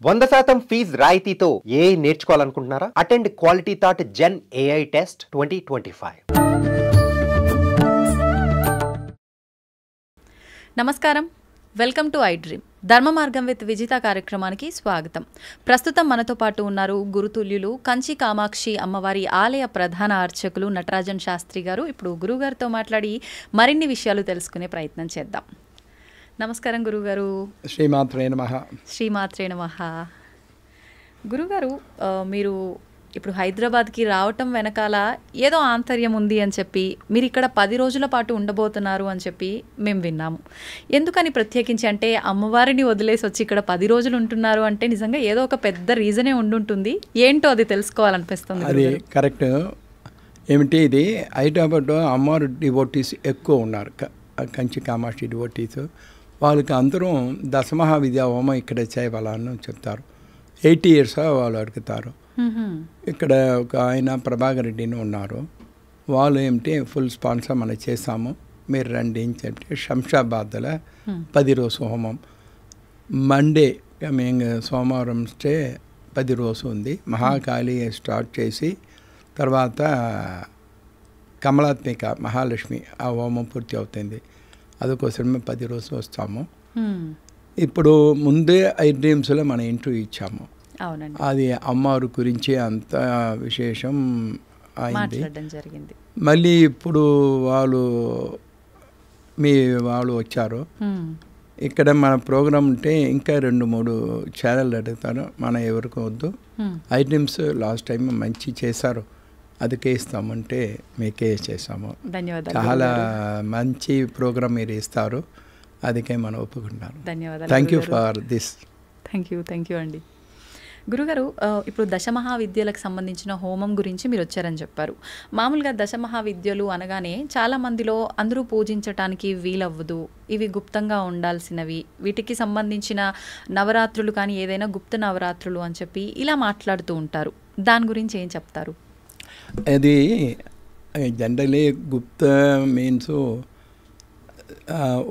100% fees రాయితీతో AI నేర్చుకోవాలనుకుంటున్నారా? Attend quality thought gen AI test 2025. నమస్కారం, వెల్కమ్ టు ఐ డ్రీమ్. ధర్మ మార్గం విత్ విజిత కార్యక్రమానికి స్వాగతం. ప్రస్తుతం మనతో పాటు ఉన్నారు గురుతుల్యులు కంచి కామాక్షి అమ్మవారి ఆలయ ప్రధాన అర్చకులు నటరాజన్ శాస్త్రి గారు. ఇప్పుడు గురుగారితో మాట్లాడి మరిన్ని విషయాలు తెలుసుకునే ప్రయత్నం చేద్దాం. నమస్కారం గురుగారు. శ్రీమాత్రే నమః. శ్రీమాత్రే నమః. గురుగారు, మీరు ఇప్పుడు హైదరాబాద్కి రావటం వెనకాల ఏదో ఆంతర్యం ఉంది అని చెప్పి మీరు ఇక్కడ 10 రోజుల పాటు ఉండబోతున్నారు అని చెప్పి మేము విన్నాము. ఎందుకని ప్రత్యేకించి అంటే అమ్మవారిని వదిలేసి వచ్చి ఇక్కడ 10 రోజులు ఉంటున్నారు అంటే నిజంగా ఏదో ఒక పెద్ద రీజనే ఉండుంటుంది. ఏంటో అది తెలుసుకోవాలనిపిస్తుంది. అది కరెక్ట్. ఏమిటి ఇది, హైదరాబాద్లో అమ్మవారు డివోటీస్ ఎక్కువ ఉన్నారు, కంచి కామాక్షి డివోటీస్. వాళ్ళకి అందరూ దశమహా విద్యా హోమం ఇక్కడ చేయవాలని చెప్తారు. 80 years వాళ్ళు అడుగుతారు. ఇక్కడ ఒక ఆయన ప్రభాకర్ రెడ్డిని ఉన్నారు, వాళ్ళు ఏమిటి ఫుల్ స్పాన్సర్ మనం చేసాము, మీరు రండి అని చెప్పి శంషాబాద్లో 10 రోజు హోమం. మండే మేము సోమవారం స్టే 10 రోజు ఉంది. మహాకాళి స్టార్ట్ చేసి తర్వాత కమలాత్మిక మహాలక్ష్మి ఆ హోమం పూర్తి అవుతుంది. అందుకోసమే 10 రోజులు వస్తాము. ఇప్పుడు ముందే ఐ డ్రీమ్స్లో మన ఇంటర్వ్యూ ఇచ్చాము. అది అమ్మవారి గురించి అంత విశేషం అయింది. మళ్ళీ ఇప్పుడు వాళ్ళు వచ్చారు. ఇక్కడ మన ప్రోగ్రామ్ ఉంటే ఇంకా 2-3 ఛానల్ అడుగుతారు, మన ఎవరికి వద్దు. ఐ డ్రీమ్స్ లాస్ట్ టైం మంచి చేశారు, అదికే ఇస్తామంటే మీకే చేసాము. చాలా మంచి ప్రోగ్రామ్ మీరు ఇస్తారు, అదికే మనం ఒప్పుకుంటాను. ధన్యవాదాలు. Thank you for this. Thank you అండి. గురుగారు, ఇప్పుడు దశమహావిద్యలకు సంబంధించిన హోమం గురించి మీరు వచ్చారని చెప్పారు. మామూలుగా దశమహావిద్యలు అనగానే చాలా మందిలో అందరూ పూజించటానికి వీలవ్వదు, ఇవి గుప్తంగా ఉండాల్సినవి, వీటికి సంబంధించిన నవరాత్రులు కానీ ఏదైనా గుప్త నవరాత్రులు అని చెప్పి ఇలా మాట్లాడుతూ ఉంటారు. దాని గురించి ఏం చెప్తారు? అది జనరలీ గుప్త మీన్స్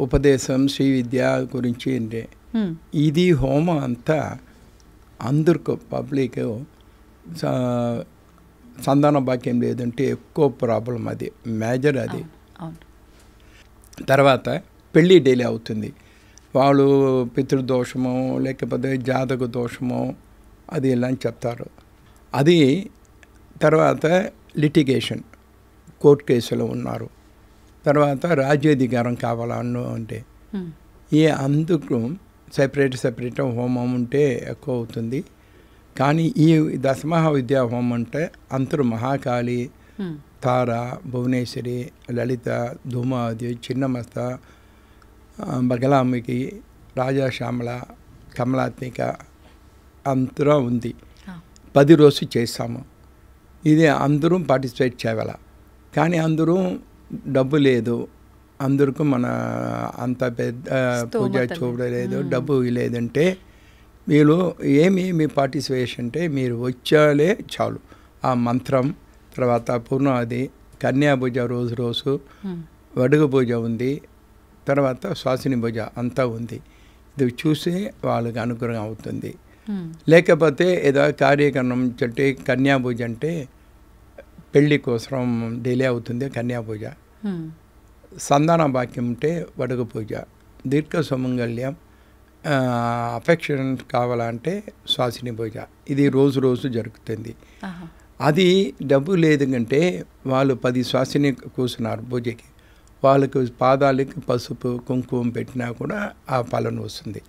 ఉపదేశం శ్రీ విద్య గురించి అంటే ఇది హోమం అంతా అందరికీ పబ్లిక్ సంతాన భాగ్యం లేదంటే ఎక్కువ ప్రాబ్లం, అది మేజర్. అది తర్వాత పెళ్ళి డైలీ అవుతుంది, వాళ్ళు పితృదోషమో లేకపోతే జాతక దోషమో అది ఇలా అని చెప్తారు. అది తర్వాత లిటిగేషన్, కోర్టు కేసులో ఉన్నారు, తర్వాత రాజ్యాధికారం కావాలను అంటే అందుకు సెపరేట్ హోమం ఉంటే ఎక్కువ అవుతుంది. కానీ ఈ దశమహా విద్యా హోమం అంటే అందరూ మహాకాళి, తార, భువనేశ్వరి, లలిత, ధూమాది, చిన్నమస్త, బగలాంబికి, రాజాశ్యామల, కమలాత్మిక అంతరం ఉంది. 10 రోజులు చేస్తాము. ఇది అందరూ పార్టిసిపేట్ చేయాల. కానీ అందరూ డబ్బు లేదు, అందరికీ మన అంత పెద్ద పూజ చూడలేదు, డబ్బు లేదంటే మీరు ఏమి పార్టిసిపేషన్ అంటే మీరు వచ్చాలే చాలు. ఆ మంత్రం తర్వాత పూర్ణాది, కన్యాభుజ రోజు వడుగు పూజ ఉంది, తర్వాత శ్వాసిని పూజ అంతా ఉంది. ఇది చూసి వాళ్ళకి అనుగ్రహం అవుతుంది. లేకపోతే ఏదో కార్యక్రమం అంటే కన్యాభుజ అంటే పెళ్ళి కోసం డిలే అవుతుంది కన్యాపూజ. సంతాన భాగ్యం ఉంటే వడుగు పూజ, దీర్ఘ సుమంగళ్యం, అఫెక్షన్ కావాలంటే శ్వాసిని పూజ. ఇది రోజు జరుగుతుంది. అది డబ్బు లేదు కంటే వాళ్ళు 10 శ్వాసిని కూర్చున్నారు పూజకి, వాళ్ళకు పాదాలకి పసుపు కుంకుమ పెట్టినా కూడా ఆ ఫలం వస్తుంది.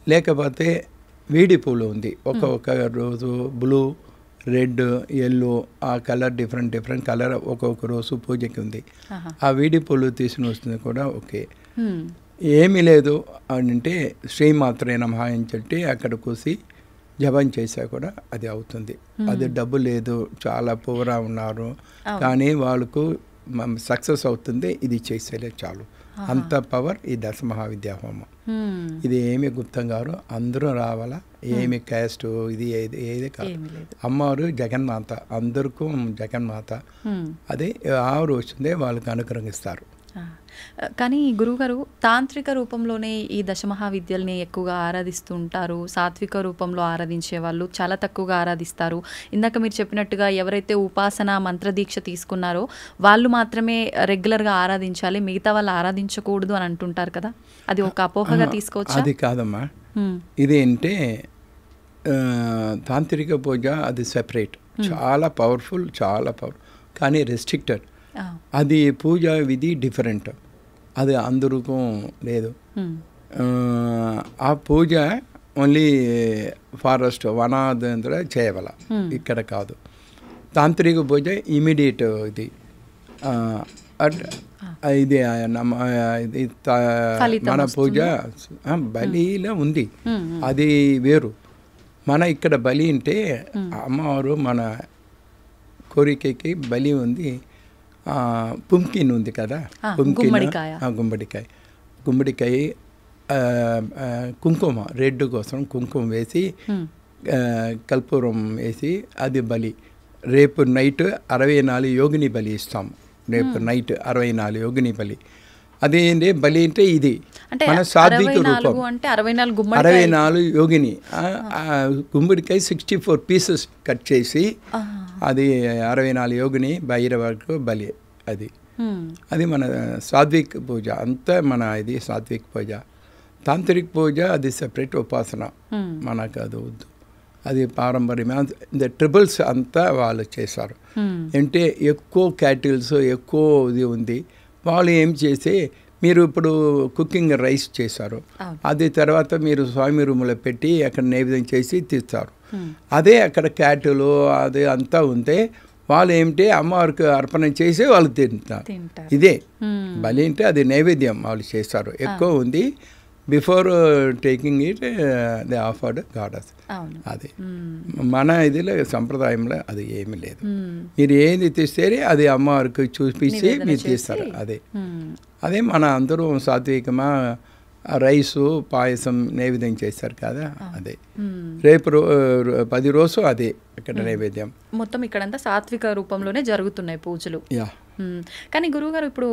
లేకపోతే వీడి పూలు ఉంది, ఒక్కొక్క రోజు బ్లూ, రెడ్, ఎల్లో ఆ కలర్ డిఫరెంట్ కలర్ ఒక్కొక్క రోజు పూజకి ఉంది. ఆ వీడి పూలు తీసుకుని వస్తుంది కూడా ఓకే. ఏమీ లేదు అంటే శ్రీమాత్రే నమః అని చెప్పి అక్కడ కూసి జపం చేసా కూడా అది అవుతుంది. అది డబ్బు లేదు, చాలా పూరా ఉన్నారు, కానీ వాళ్ళకు సక్సెస్ అవుతుంది. ఇది చేసేలే చాలు, అంత పవర్ ఈ దశమహావిద్యా హోమం. ఇది ఏమి గుప్తం గారు అందరూ రావాలా, ఏమి క్యాస్ట్ ఇది ఏది కాదు. అమ్మవారు జగన్మాత, అందరికీ జగన్మాత. అదే ఆవిడ వచ్చిందే వాళ్ళకి అనుగ్రహిస్తారు. కానీ గురువుగారు తాంత్రిక రూపంలోనే ఈ దశమహావిద్యల్ని ఎక్కువగా ఆరాధిస్తూ ఉంటారు. సాత్విక రూపంలో ఆరాధించే వాళ్ళు చాలా తక్కువగా ఆరాధిస్తారు. ఇందాక మీరు చెప్పినట్టుగా ఎవరైతే ఉపాసన మంత్రదీక్ష తీసుకున్నారో వాళ్ళు మాత్రమే రెగ్యులర్గా ఆరాధించాలి, మిగతా వాళ్ళు ఆరాధించకూడదు అని అంటుంటారు కదా, అది ఒక అపోహగా తీసుకోవచ్చు? అది కాదమ్మా, ఇది అంటే తాంత్రిక పూజ అది సెపరేట్, చాలా పవర్ఫుల్, చాలా పవర్, కానీ రెస్ట్రిక్టెడ్. అది పూజ విధి డిఫరెంట్, అది అందరికీ లేదు. ఆ పూజ ఓన్లీ ఫారెస్ట్ వనాదంతా చేయవల, ఇక్కడ కాదు. తాంత్రిక పూజ ఇమీడియట్ ఇది ఇది మన పూజ బలిలో ఉంది, అది వేరు. మన ఇక్కడ బలి అంటే అమ్మవారు మన కోరికకి బలి ఉంది. పుంకిన్ ఉంది కదా, గుమ్మడికాయ కుంకుమ, రెడ్ కోసం కుంకుమ వేసి కల్పూరం వేసి అది బలి. రేపు నైట్ 64 యోగిని బలి ఇస్తాము. రేపు నైట్ 64 యోగిని బలి. అదేంటి బలి అంటే ఇది మన సాత్విక రూపం. 64 యోగిని గుమ్మడికాయ 64 పీసెస్ కట్ చేసి అది 64 యోగిని భైరవకు బలి. అది మన సాత్విక్ పూజ అంతా, మన ఇది సాత్విక్ పూజ. తాంత్రిక్ పూజ అది సెపరేట్ ఉపాసన, మనకు అది వద్దు, అది పారంపర్యమైన ట్రిబుల్స్ అంతా వాళ్ళు చేశారు. అంటే ఎక్కువ క్యాటిల్స్ ఎక్కువ ఇది ఉంది. వాళ్ళు ఏం చేసి మీరు ఇప్పుడు కుకింగ్ రైస్ చేశారు, అది తర్వాత మీరు స్వామి రూములో పెట్టి అక్కడ నైవేద్యం చేసి తీస్తారు. అదే అక్కడ క్యాటులు అది అంతా ఉంటే వాళ్ళు ఏమిటి అమ్మవారికి అర్పణ చేసి వాళ్ళు తింటారు. ఇదే బలి అంటే అది నైవేద్యం వాళ్ళు చేస్తారు. ఎక్కువ ఉంది, before taking it they offered goddess. అది మన ఇదిలో సంప్రదాయంలో అది ఏమీ లేదు. మీరు ఏది తీస్తే అది అమ్మవారికి చూపించి మీరు తీస్తారు. అదే మన అందరూ సాత్వికమా రైసు పాయసం నైవేద్యం చేస్తారు కదా, అదే రేపు 10 రోజు అదే ఇక్కడ నైవేద్యం. మొత్తం ఇక్కడంతా సాత్విక రూపంలోనే జరుగుతున్నాయి పూజలు. కానీ గురువుగారు ఇప్పుడు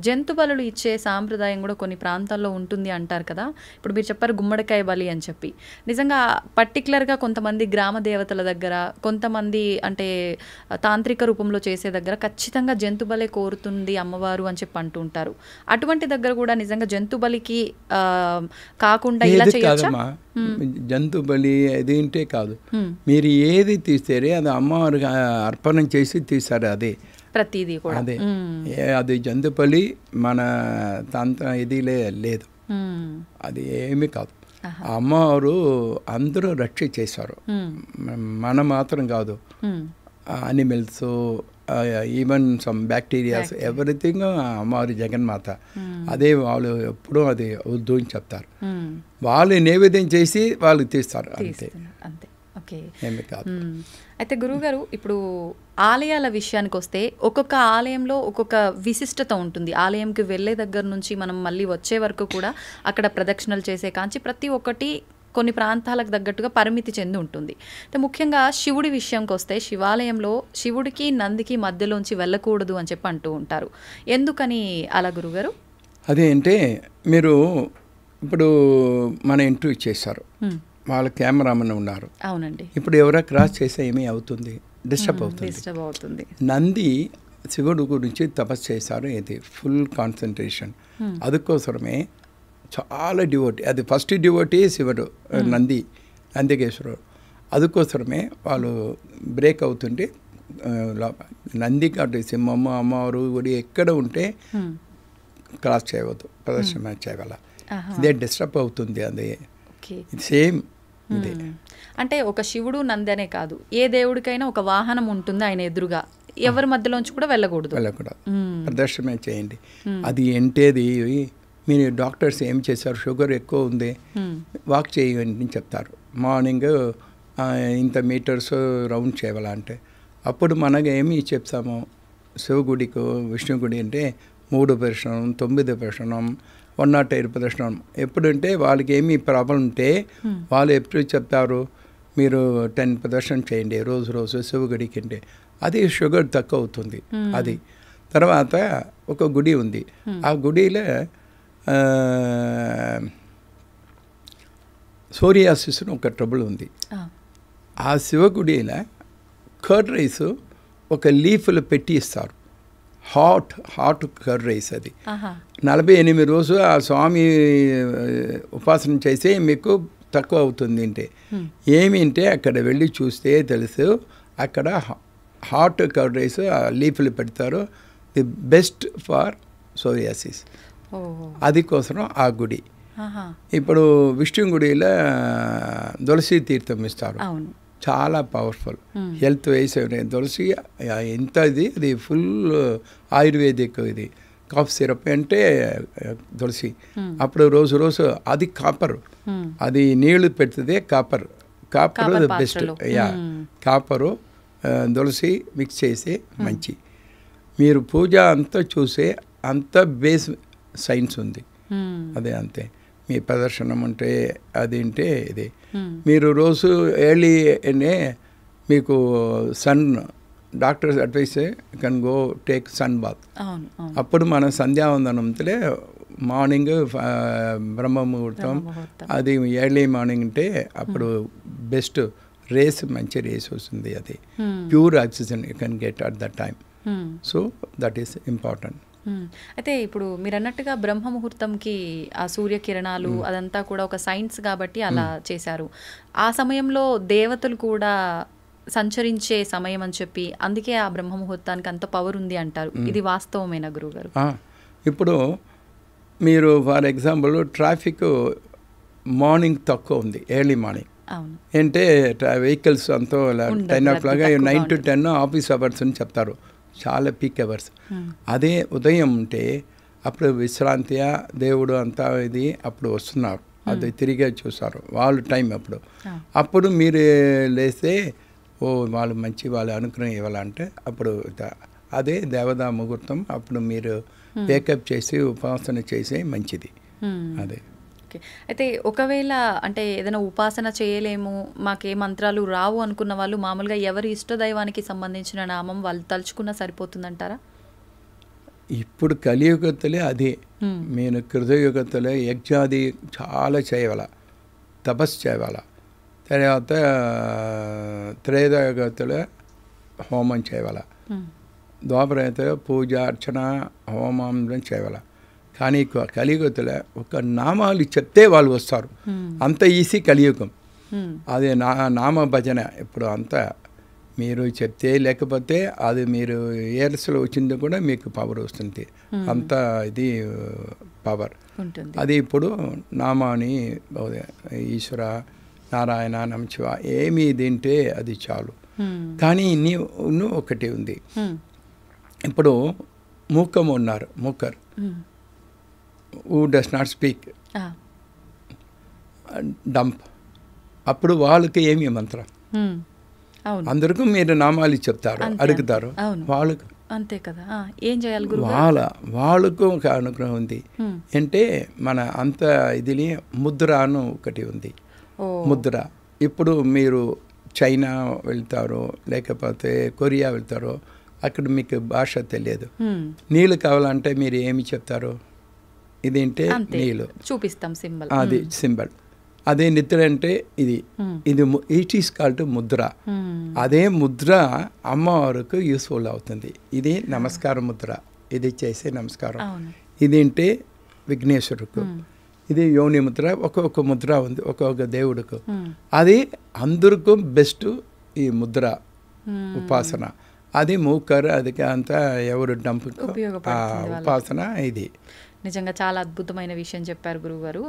జంతు బలులు ఇచ్చే సాంప్రదాయం కూడా కొన్ని ప్రాంతాల్లో ఉంటుంది అంటారు కదా. ఇప్పుడు మీరు చెప్పారు గుమ్మడికాయ బలి అని చెప్పి, నిజంగా పర్టికులర్గా కొంతమంది గ్రామ దేవతల దగ్గర, కొంతమంది అంటే తాంత్రిక రూపంలో చేసే దగ్గర ఖచ్చితంగా జంతు బలే కోరుతుంది అమ్మవారు అని చెప్పి అంటూ ఉంటారు. అటువంటి దగ్గర కూడా నిజంగా జంతు బలికి కాకుండా ఇలా చేయొచ్చా? జంతు బలి అదేంటే కాదు, మీరు ఏది తీస్తారే అది అమ్మవారికి అర్పణం చేసి తీస్తారు. అదే ప్రతిదీ కూడా అదే, అది జంతు బలి మన తంత్ర ఇది లేదు, అది ఏమీ కాదు. అమ్మవారు అందరూ రక్ష చేశారు, మన మాత్రం కాదు. Animals, even some bacterias, everything అమ్మవారి జగన్మాత. అదే వాళ్ళు ఎప్పుడూ అది వద్దు అని చెప్తారు. వాళ్ళు నైవేద్యం చేసి వాళ్ళు తీస్తారు, అంతే. ఏమి కాదు. అయితే గురువుగారు ఇప్పుడు ఆలయాల విషయానికి వస్తే ఒక్కొక్క ఆలయంలో ఒక్కొక్క విశిష్టత ఉంటుంది. ఆలయంకి వెళ్ళే దగ్గర నుంచి మనం మళ్ళీ వచ్చే వరకు కూడా అక్కడ ప్రదక్షిణలు చేసే కాంచి ప్రతి ఒక్కటి కొన్ని ప్రాంతాలకు తగ్గట్టుగా పరిమితి చెంది ఉంటుంది. అంటే ముఖ్యంగా శివుడి విషయంకి వస్తే శివాలయంలో శివుడికి నందికి మధ్యలోంచి వెళ్ళకూడదు అని చెప్పి అంటూ ఉంటారు. ఎందుకని అలా గురుగారు? అదే అంటే మీరు ఇప్పుడు మన ఇంటర్వ్యూ చేశారు, వాళ్ళ కెమెరామెన్ ఉన్నారు. అవునండి. ఇప్పుడు ఎవరో క్రాస్ చేస్తే ఏమీ అవుతుంది, డిస్టర్బ్ అవుతుంది. నంది శివుడు గురించి తపస్సు చేశారు, ఇది ఫుల్ కాన్సన్ట్రేషన్. అందుకోసమే చాలా డివోటీ, అది ఫస్ట్ డివోటీ శివుడు, నందికేశ్వరుడు. అందుకోసమే వాళ్ళు బ్రేక్ అవుతుంటే నంది కాబట్టి సింహమ్మ అమ్మవారు గుడి ఎక్కడ ఉంటే క్రాస్ చేయవద్దు, ప్రదర్శన చేయగల. ఇదే డిస్టర్బ్ అవుతుంది, అదే సేమ్ ఇదే. అంటే ఒక శివుడు నంది అనే కాదు, ఏ దేవుడికైనా ఒక వాహనం ఉంటుంది ఆయన ఎదురుగా, ఎవరి మధ్యలోంచి కూడా వెళ్ళకూడదు. ప్రదర్శన చేయండి. అది ఏంటేది మీరు డాక్టర్స్ ఏం చేశారు, షుగర్ ఎక్కువ ఉంది వాక్ చేయని చెప్తారు. మార్నింగ్ ఇంత మీటర్స్ రౌండ్ చేయాలంటే అప్పుడు మనకు ఏమి చెప్తాము, శివగుడికి విష్ణుగుడి అంటే 3 ప్రదక్షిణం 9 ప్రదక్షిణం 108 ప్రదక్షిణం. ఎప్పుడంటే వాళ్ళకి ఏమి ప్రాబ్లం ఉంటే వాళ్ళు ఎప్పుడు చెప్తారు, మీరు 10 ప్రదక్షిణం చేయండి రోజు శివగుడికి అంటే, అది షుగర్ తక్కువ అవుతుంది. అది తర్వాత ఒక గుడి ఉంది. ఆ గుడిలో సోరియాసిస్ ఒక ట్రబుల్ ఉంది. ఆ శివగుడిలో కర్డ్ రైస్ ఒక లీఫ్లో పెట్టి ఇస్తారు. Hot curd rice. అది 48 రోజులు ఆ స్వామి ఉపాసన చేస్తే మీకు తక్కువ అవుతుంది. అంటే ఏమింటే అక్కడ వెళ్ళి చూస్తే తెలుసు, అక్కడ హాట్ కర్డ్ రైస్ లీఫ్లు పెడతారు. The best for psoriasis. అది కోసం ఆ గుడి. ఇప్పుడు విష్ణు గుడిలో తులసి తీర్థం ఇస్తారు. చాలా పవర్ఫుల్ హెల్త్ వైస్. తులసి ఎంత అది ఫుల్ ఆయుర్వేదిక్. ఇది కాఫ్ సిరప్ అంటే తులసి. అప్పుడు రోజు అది కాపర్. అది నీళ్లు పెడుతుంది. Copper best. కాపరు తులసి మిక్స్ చేసి మంచి. మీరు పూజ అంతా చూసే అంత బేస్ సైన్స్ ఉంది. అదే అంతే. మీ ప్రదర్శనం ఉంటే అది ఉంటే ఇది. మీరు రోజు ఎర్లీనే మీకు sun doctors advise can go take sun bath. అప్పుడు మన సంధ్యావందనంతో మార్నింగ్ బ్రహ్మ ముహూర్తం అది ఎర్లీ మార్నింగ్ అంటే అప్పుడు బెస్ట్ రేస్, మంచి రేస్ వస్తుంది. అది pure oxygen you can get at that time. So that is important. అయితే ఇప్పుడు మీరు అన్నట్టుగా బ్రహ్మ ముహూర్తంకి ఆ సూర్యకిరణాలు అదంతా కూడా ఒక సైన్స్ కాబట్టి అలా చేశారు. ఆ సమయంలో దేవతలు కూడా సంచరించే సమయం అని చెప్పి అందుకే ఆ బ్రహ్మ ముహూర్తానికి అంత పవర్ ఉంది అంటారు. ఇది వాస్తవమేనా గురువుగారు? ఇప్పుడు మీరు ఫర్ ఎగ్జాంపుల్ ట్రాఫిక్ మార్నింగ్ తక్కువ ఉంది, ఎర్లీ మార్నింగ్. అంటే వెహికల్స్ అంతా 10 o'clock 9 to 10 ఆఫీస్ అవర్స్ అని చెప్తారు. చాలా పీక్ అవర్స్. అదే ఉదయం ఉంటే అప్పుడు విశ్రాంతిగా దేవుడు అంతా ఇది అప్పుడు వస్తున్నారు. అది తిరిగే చూస్తారు వాళ్ళు టైం. అప్పుడు మీరు లేస్తే వాళ్ళు మంచి వాళ్ళ అనుగ్రహం ఇవ్వాలంటే అప్పుడు అదే దేవతా ముహూర్తం. అప్పుడు మీరు వేకప్ చేసి ఉపాసన చేసే మంచిది. అదే. అయితే ఒకవేళ అంటే ఏదైనా ఉపాసన చేయలేము, మాకే మంత్రాలు రావు అనుకున్న వాళ్ళు మామూలుగా ఎవరి ఇష్టదైవానికి సంబంధించిన నామం వాళ్ళు తలుచుకున్నా సరిపోతుందంటారా? ఇప్పుడు కలియుగతలే అదే. నేను కృతయుగతలే యజ్ఞాది చాలా చేయవాల, తపస్సు చేయవాల. తర్వాత త్రేతాయుగతలే హోమం చేయవాల. ద్వాపరయుగతలో పూజ అర్చన హోమం చేయవాల. కానీ కలియుగతలో ఒక నామాలు చెప్తే వాళ్ళు వస్తారు. అంత ఈజీ కలియుగం. అదే నామ భజన. ఇప్పుడు అంతా మీరు చెప్తే లేకపోతే అది మీరు ఇయర్స్లో వచ్చింది కూడా మీకు పవర్ వస్తుంది. అంత ఇది పవర్ అది. ఇప్పుడు నామాని ఈశ్వర, నారాయణ, నమశివ ఏమి తింటే అది చాలు. కానీ ఇన్ని ఒకటి ఉంది. ఇప్పుడు మూకం ఉన్నారు, మూకర్ who does not speak, dump. అప్పుడు వాళ్ళకి ఏమి మంత్రం? అందరికీ మీరు నామాలు చెప్తారు, అడుగుతారు. వాళ్ళకు అంతే కదా. ఏం చేయాలి? వాళ్ళకు ఒక అనుగ్రహం ఉంది. అంటే మన అంత ఇది ముద్ర అని ఒకటి ఉంది. ముద్ర. ఇప్పుడు మీరు చైనా వెళ్తారు లేకపోతే కొరియా వెళ్తారు, అక్కడ మీకు భాష తెలియదు. నీళ్ళు కావాలంటే మీరు ఏమి చెప్తారు? ఇదేంటే నీళ్ళు చూపిస్తాం, సింబల్. అది సింబల్. అదే నిద్ర అంటే ఇది ఇట్ ఈస్ కాల్డ్ ముద్ర. అదే ముద్ర అమ్మవారికి యూస్ఫుల్ అవుతుంది. ఇది నమస్కార ముద్ర. ఇది చేసే నమస్కారం. ఇదేంటే విఘ్నేశ్వరుకు. ఇది యోని ముద్ర. ఒక్కొక్క ముద్ర ఉంది ఒక్కొక్క దేవుడికి. అది అందరికీ బెస్ట్ ఈ ముద్ర ఉపాసన. అది మూకర్. అది అంతా ఎవరు డంప్ ఉపాసన. ఇది నిజంగా చాలా అద్భుతమైన విషయం చెప్పారు గురువుగారు.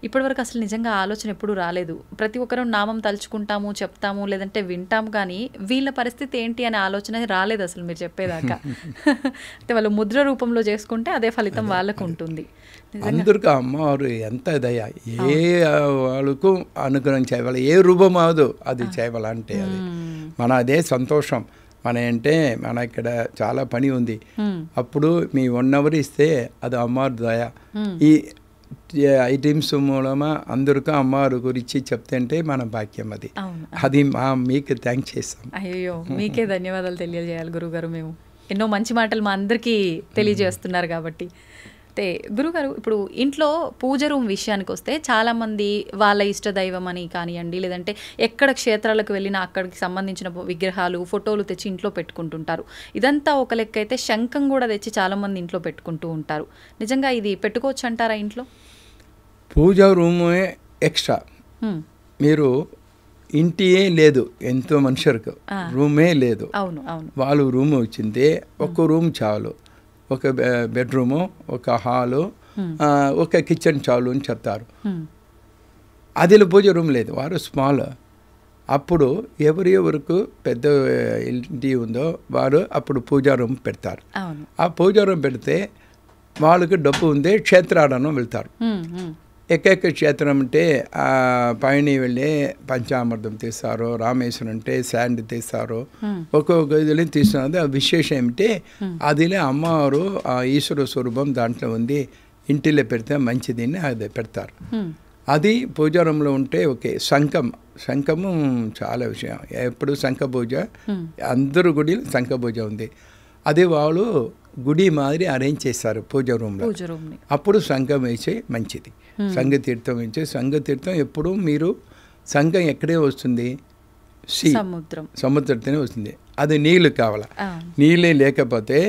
ఇప్పటివరకు అసలు నిజంగా ఆలోచన ఎప్పుడు రాలేదు. ప్రతి ఒక్కరూ నామం తలుచుకుంటాము, చెప్తాము, లేదంటే వింటాము, కానీ వీళ్ళ పరిస్థితి ఏంటి అనే ఆలోచన రాలేదు అసలు మీరు చెప్పేదాకా. అంటే వాళ్ళు ముద్ర రూపంలో చేసుకుంటే అదే ఫలితం వాళ్ళకు ఉంటుంది. అందరికీ అమ్మవారు ఎంత దయ. ఏ వాళ్ళకు అనుగ్రహం చేయవాలి, ఏ రూపం అవదు అది చేయాలంటే అది మన అదే సంతోషం. మన అంటే మన ఇక్కడ చాలా పని ఉంది. అప్పుడు మీ 1 hour ఇస్తే అది అమ్మవారి దయ. ఈ ఐటమ్స్ మూలమా అందరికీ అమ్మవారి గురించి చెప్తే మన భాగ్యం. అది అది మీకు థ్యాంక్స్ చేస్తాం. అయ్యో, మీకే ధన్యవాదాలు తెలియజేయాలి గురుగారు మేము. ఎన్నో మంచి మాటలు మా అందరికీ తెలియజేస్తున్నారు కాబట్టి. అయితే గురుగారు, ఇప్పుడు ఇంట్లో పూజ రూమ్ విషయానికి వస్తే చాలామంది వాళ్ళ ఇష్టదైవం అని కానివ్వండి, లేదంటే ఎక్కడ క్షేత్రాలకు వెళ్ళినా అక్కడికి సంబంధించిన విగ్రహాలు, ఫోటోలు తెచ్చి ఇంట్లో పెట్టుకుంటుంటారు. ఇదంతా ఒక లెక్క అయితే శంఖం కూడా తెచ్చి చాలామంది ఇంట్లో పెట్టుకుంటూ ఉంటారు. నిజంగా ఇది పెట్టుకోవచ్చు అంటారా ఇంట్లో? పూజ రూమే ఎక్స్ట్రా. మీరు ఇంటియే లేదు, ఎంతో మనుషులకు రూమే లేదు. అవును అవును. వాళ్ళు రూమ్ వచ్చింది, ఒక రూమ్ చాలు, ఒక బెడ్రూము, ఒక హాలు, ఒక కిచెన్ చాలు అని చెప్తారు. అదిలో పూజ రూమ్ లేదు, వారు స్మాల్. అప్పుడు ఎవరికి పెద్ద ఇంటి ఉందో వారు అప్పుడు పూజా రూమ్ పెడతారు. ఆ పూజా రూమ్ పెడితే వాళ్ళకి డబ్బు ఉంది, క్షేత్రాలను వెళ్తారు. ఎక్కడెక్క క్షేత్రం అంటే పైన వెళ్ళి పంచామృతం తీస్తారు, రామేశ్వరం అంటే శాండ్ తీస్తారు, ఒక్కొక్క ఇదిలో తీస్తున్నది. ఆ విశేషం ఏమిటి, అదిలే అమ్మవారు ఆ ఈశ్వర స్వరూపం దాంట్లో ఉంది, ఇంటిలో పెడితే మంచిది అని అది పెడతారు. అది పూజారంలో ఉంటే ఓకే. శంఖము చాలా విషయం, ఎప్పుడు శంఖ పూజ, అందరూ గుడి శంఖ పూజ ఉంది. అది వాళ్ళు గుడి మాదిరి అరేంజ్ చేస్తారు పూజ రూమ్లో. అప్పుడు సంఘం వేసే మంచిది, సంఘతీర్థం వేసే. సంఘతీర్థం ఎప్పుడు మీరు సంఘం ఎక్కడే వస్తుంది, సముద్రంతోనే వస్తుంది. అది నీళ్ళు కావాలా, నీళ్ళే లేకపోతే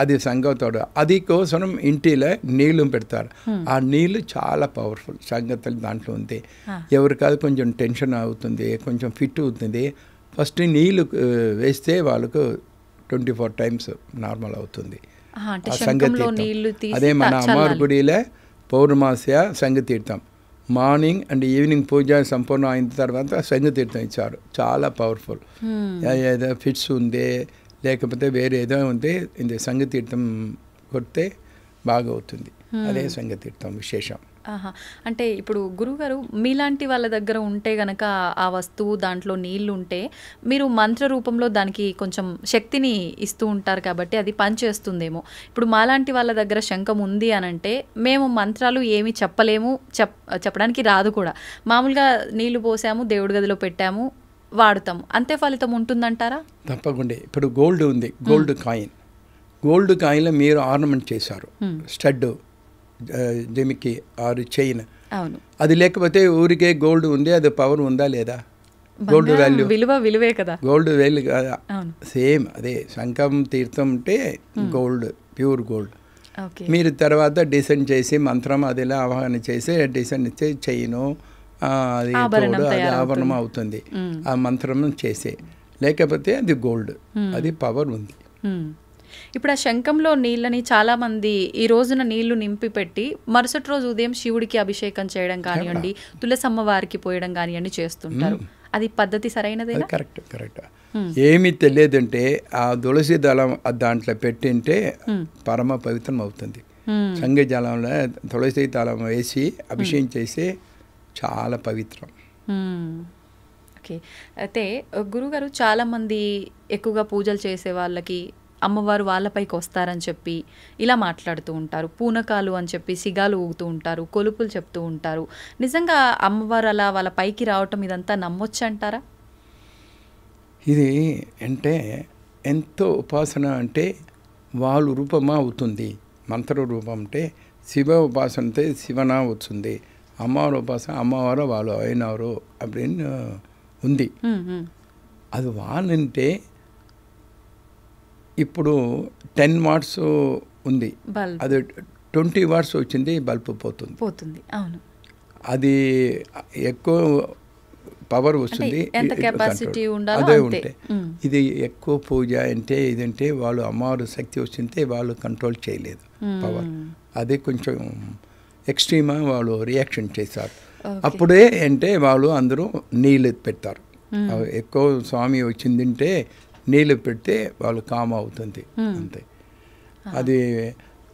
అది సంఘతోడు. అది కోసం ఇంటిలో నీళ్ళు పెడతారు. ఆ నీళ్ళు చాలా పవర్ఫుల్, సంగతులు దాంట్లో ఉంది. ఎవరికాదు కొంచెం టెన్షన్ అవుతుంది, కొంచెం ఫిట్ అవుతుంది. ఫస్ట్ నీళ్ళు వేస్తే వాళ్ళకు 24 times నార్మల్ అవుతుంది. అదే మన అమ్మవారి గుడిలో పౌర్ణమాస్య సంఘతీర్థం, మార్నింగ్ అండ్ ఈవినింగ్ పూజ సంపూర్ణ అయిన తర్వాత సంఘతీర్థం ఇచ్చారు. చాలా పవర్ఫుల్. ఏదో ఫిట్స్ ఉంది లేకపోతే వేరే ఏదో ఉంది, ఇది సంఘతీర్థం కొడితే బాగా అవుతుంది. అదే సంఘతీర్థం విశేషం. అంటే ఇప్పుడు గురుగారు, మీలాంటి వాళ్ళ దగ్గర ఉంటే గనక ఆ వస్తువు దాంట్లో నీళ్లు ఉంటే మీరు మంత్ర రూపంలో దానికి కొంచెం శక్తిని ఇస్తూ ఉంటారు కాబట్టి అది పనిచేస్తుందేమో. ఇప్పుడు మాలాంటి వాళ్ళ దగ్గర శంఖం ఉంది అని అంటే మేము మంత్రాలు ఏమి చెప్పలేము, చెప్పడానికి రాదు కూడా. మామూలుగా నీళ్లు పోసాము, దేవుడి గదిలో పెట్టాము, వాడుతాము, అంతే ఫలితం ఉంటుందంటారా? తప్పకుండా. ఇప్పుడు గోల్డ్ ఉంది, గోల్డ్ కాయిన్లో మీరు ఆర్నమెంట్ చేశారు, స్టడ్, జమికి ఆరు చైన్. అది లేకపోతే ఊరికే గోల్డ్ ఉంది, అది పవర్ ఉందా లేదా? గోల్డ్ వాల్యూ విలువే కదా, గోల్డ్ వాల్యూ కదా. సేమ్ అదే శంఖం తీర్థం అంటే గోల్డ్, ప్యూర్ గోల్డ్. మీరు తర్వాత డిజైన్ చేసి మంత్రం అదిలా ఆవాహన చేసి డిజైన్ ఇచ్చే చైను, అది తోడు, అది ఆభరణం అవుతుంది ఆ మంత్రం చేసే. లేకపోతే అది గోల్డ్, అది పవర్ ఉంది. ఇప్పుడు ఆ శంఖంలో నీళ్ళని చాలామంది ఈ రోజున నీళ్లు నింపి పెట్టి మరుసటి రోజు ఉదయం శివుడికి అభిషేకం చేయడం కానివ్వండి, తులసమ్మ వారికి పోయడం కానివ్వండి చేస్తుంటారు. అది పద్ధతి సరైనదేనా? కరెక్ట్. ఏమి తెలియదంటే ఆ తులసి దళం దాంట్లో పెట్టింటే పరమ పవిత్రం అవుతుంది. సంగ జలంలో తులసి దళం వేసి అభిషేకం చేసి చాలా పవిత్రం. ఓకే. అయితే గురుగారు, చాలామంది ఎక్కువగా పూజలు చేసే వాళ్ళకి అమ్మవారు వాళ్ళపైకి వస్తారని చెప్పి ఇలా మాట్లాడుతూ ఉంటారు. పూనకాలు అని చెప్పి సిగాలు ఊగుతూ ఉంటారు, కొలుపులు చెప్తూ ఉంటారు. నిజంగా అమ్మవారు అలా వాళ్ళ పైకి రావటం ఇదంతా నమ్మొచ్చు అంటారా? ఇది అంటే ఎంతో ఉపాసన అంటే వాళ్ళు రూపమా అవుతుంది. మంత్ర రూపం అంటే శివ ఉపాసన అంటే శివనా వస్తుంది, అమ్మవారు ఉపాసన అమ్మవారు వాళ్ళు అయినారు அப்படின்னு ఉంది. అది వాళ్ళంటే ఇప్పుడు 10 watts ఉంది, అది 20 watts వచ్చింది, బల్బు పోతుంది. అవును, అది ఎక్కువ పవర్ వస్తుంది, అదే ఉంటే. ఇది ఎక్కువ పూజ అంటే ఇదంటే వాళ్ళు అమ్మవారు శక్తి వచ్చింటే వాళ్ళు కంట్రోల్ చేయలేదు పవర్. అదే కొంచెం ఎక్స్ట్రీమా వాళ్ళు రియాక్షన్ చేశారు. అప్పుడే అంటే వాళ్ళు అందరూ నీళ్ళు పెడతారు. ఎక్కువ స్వామి వచ్చిందంటే నీళ్ళు పెడితే వాళ్ళు కామ్ అవుతుంది అంతే. అది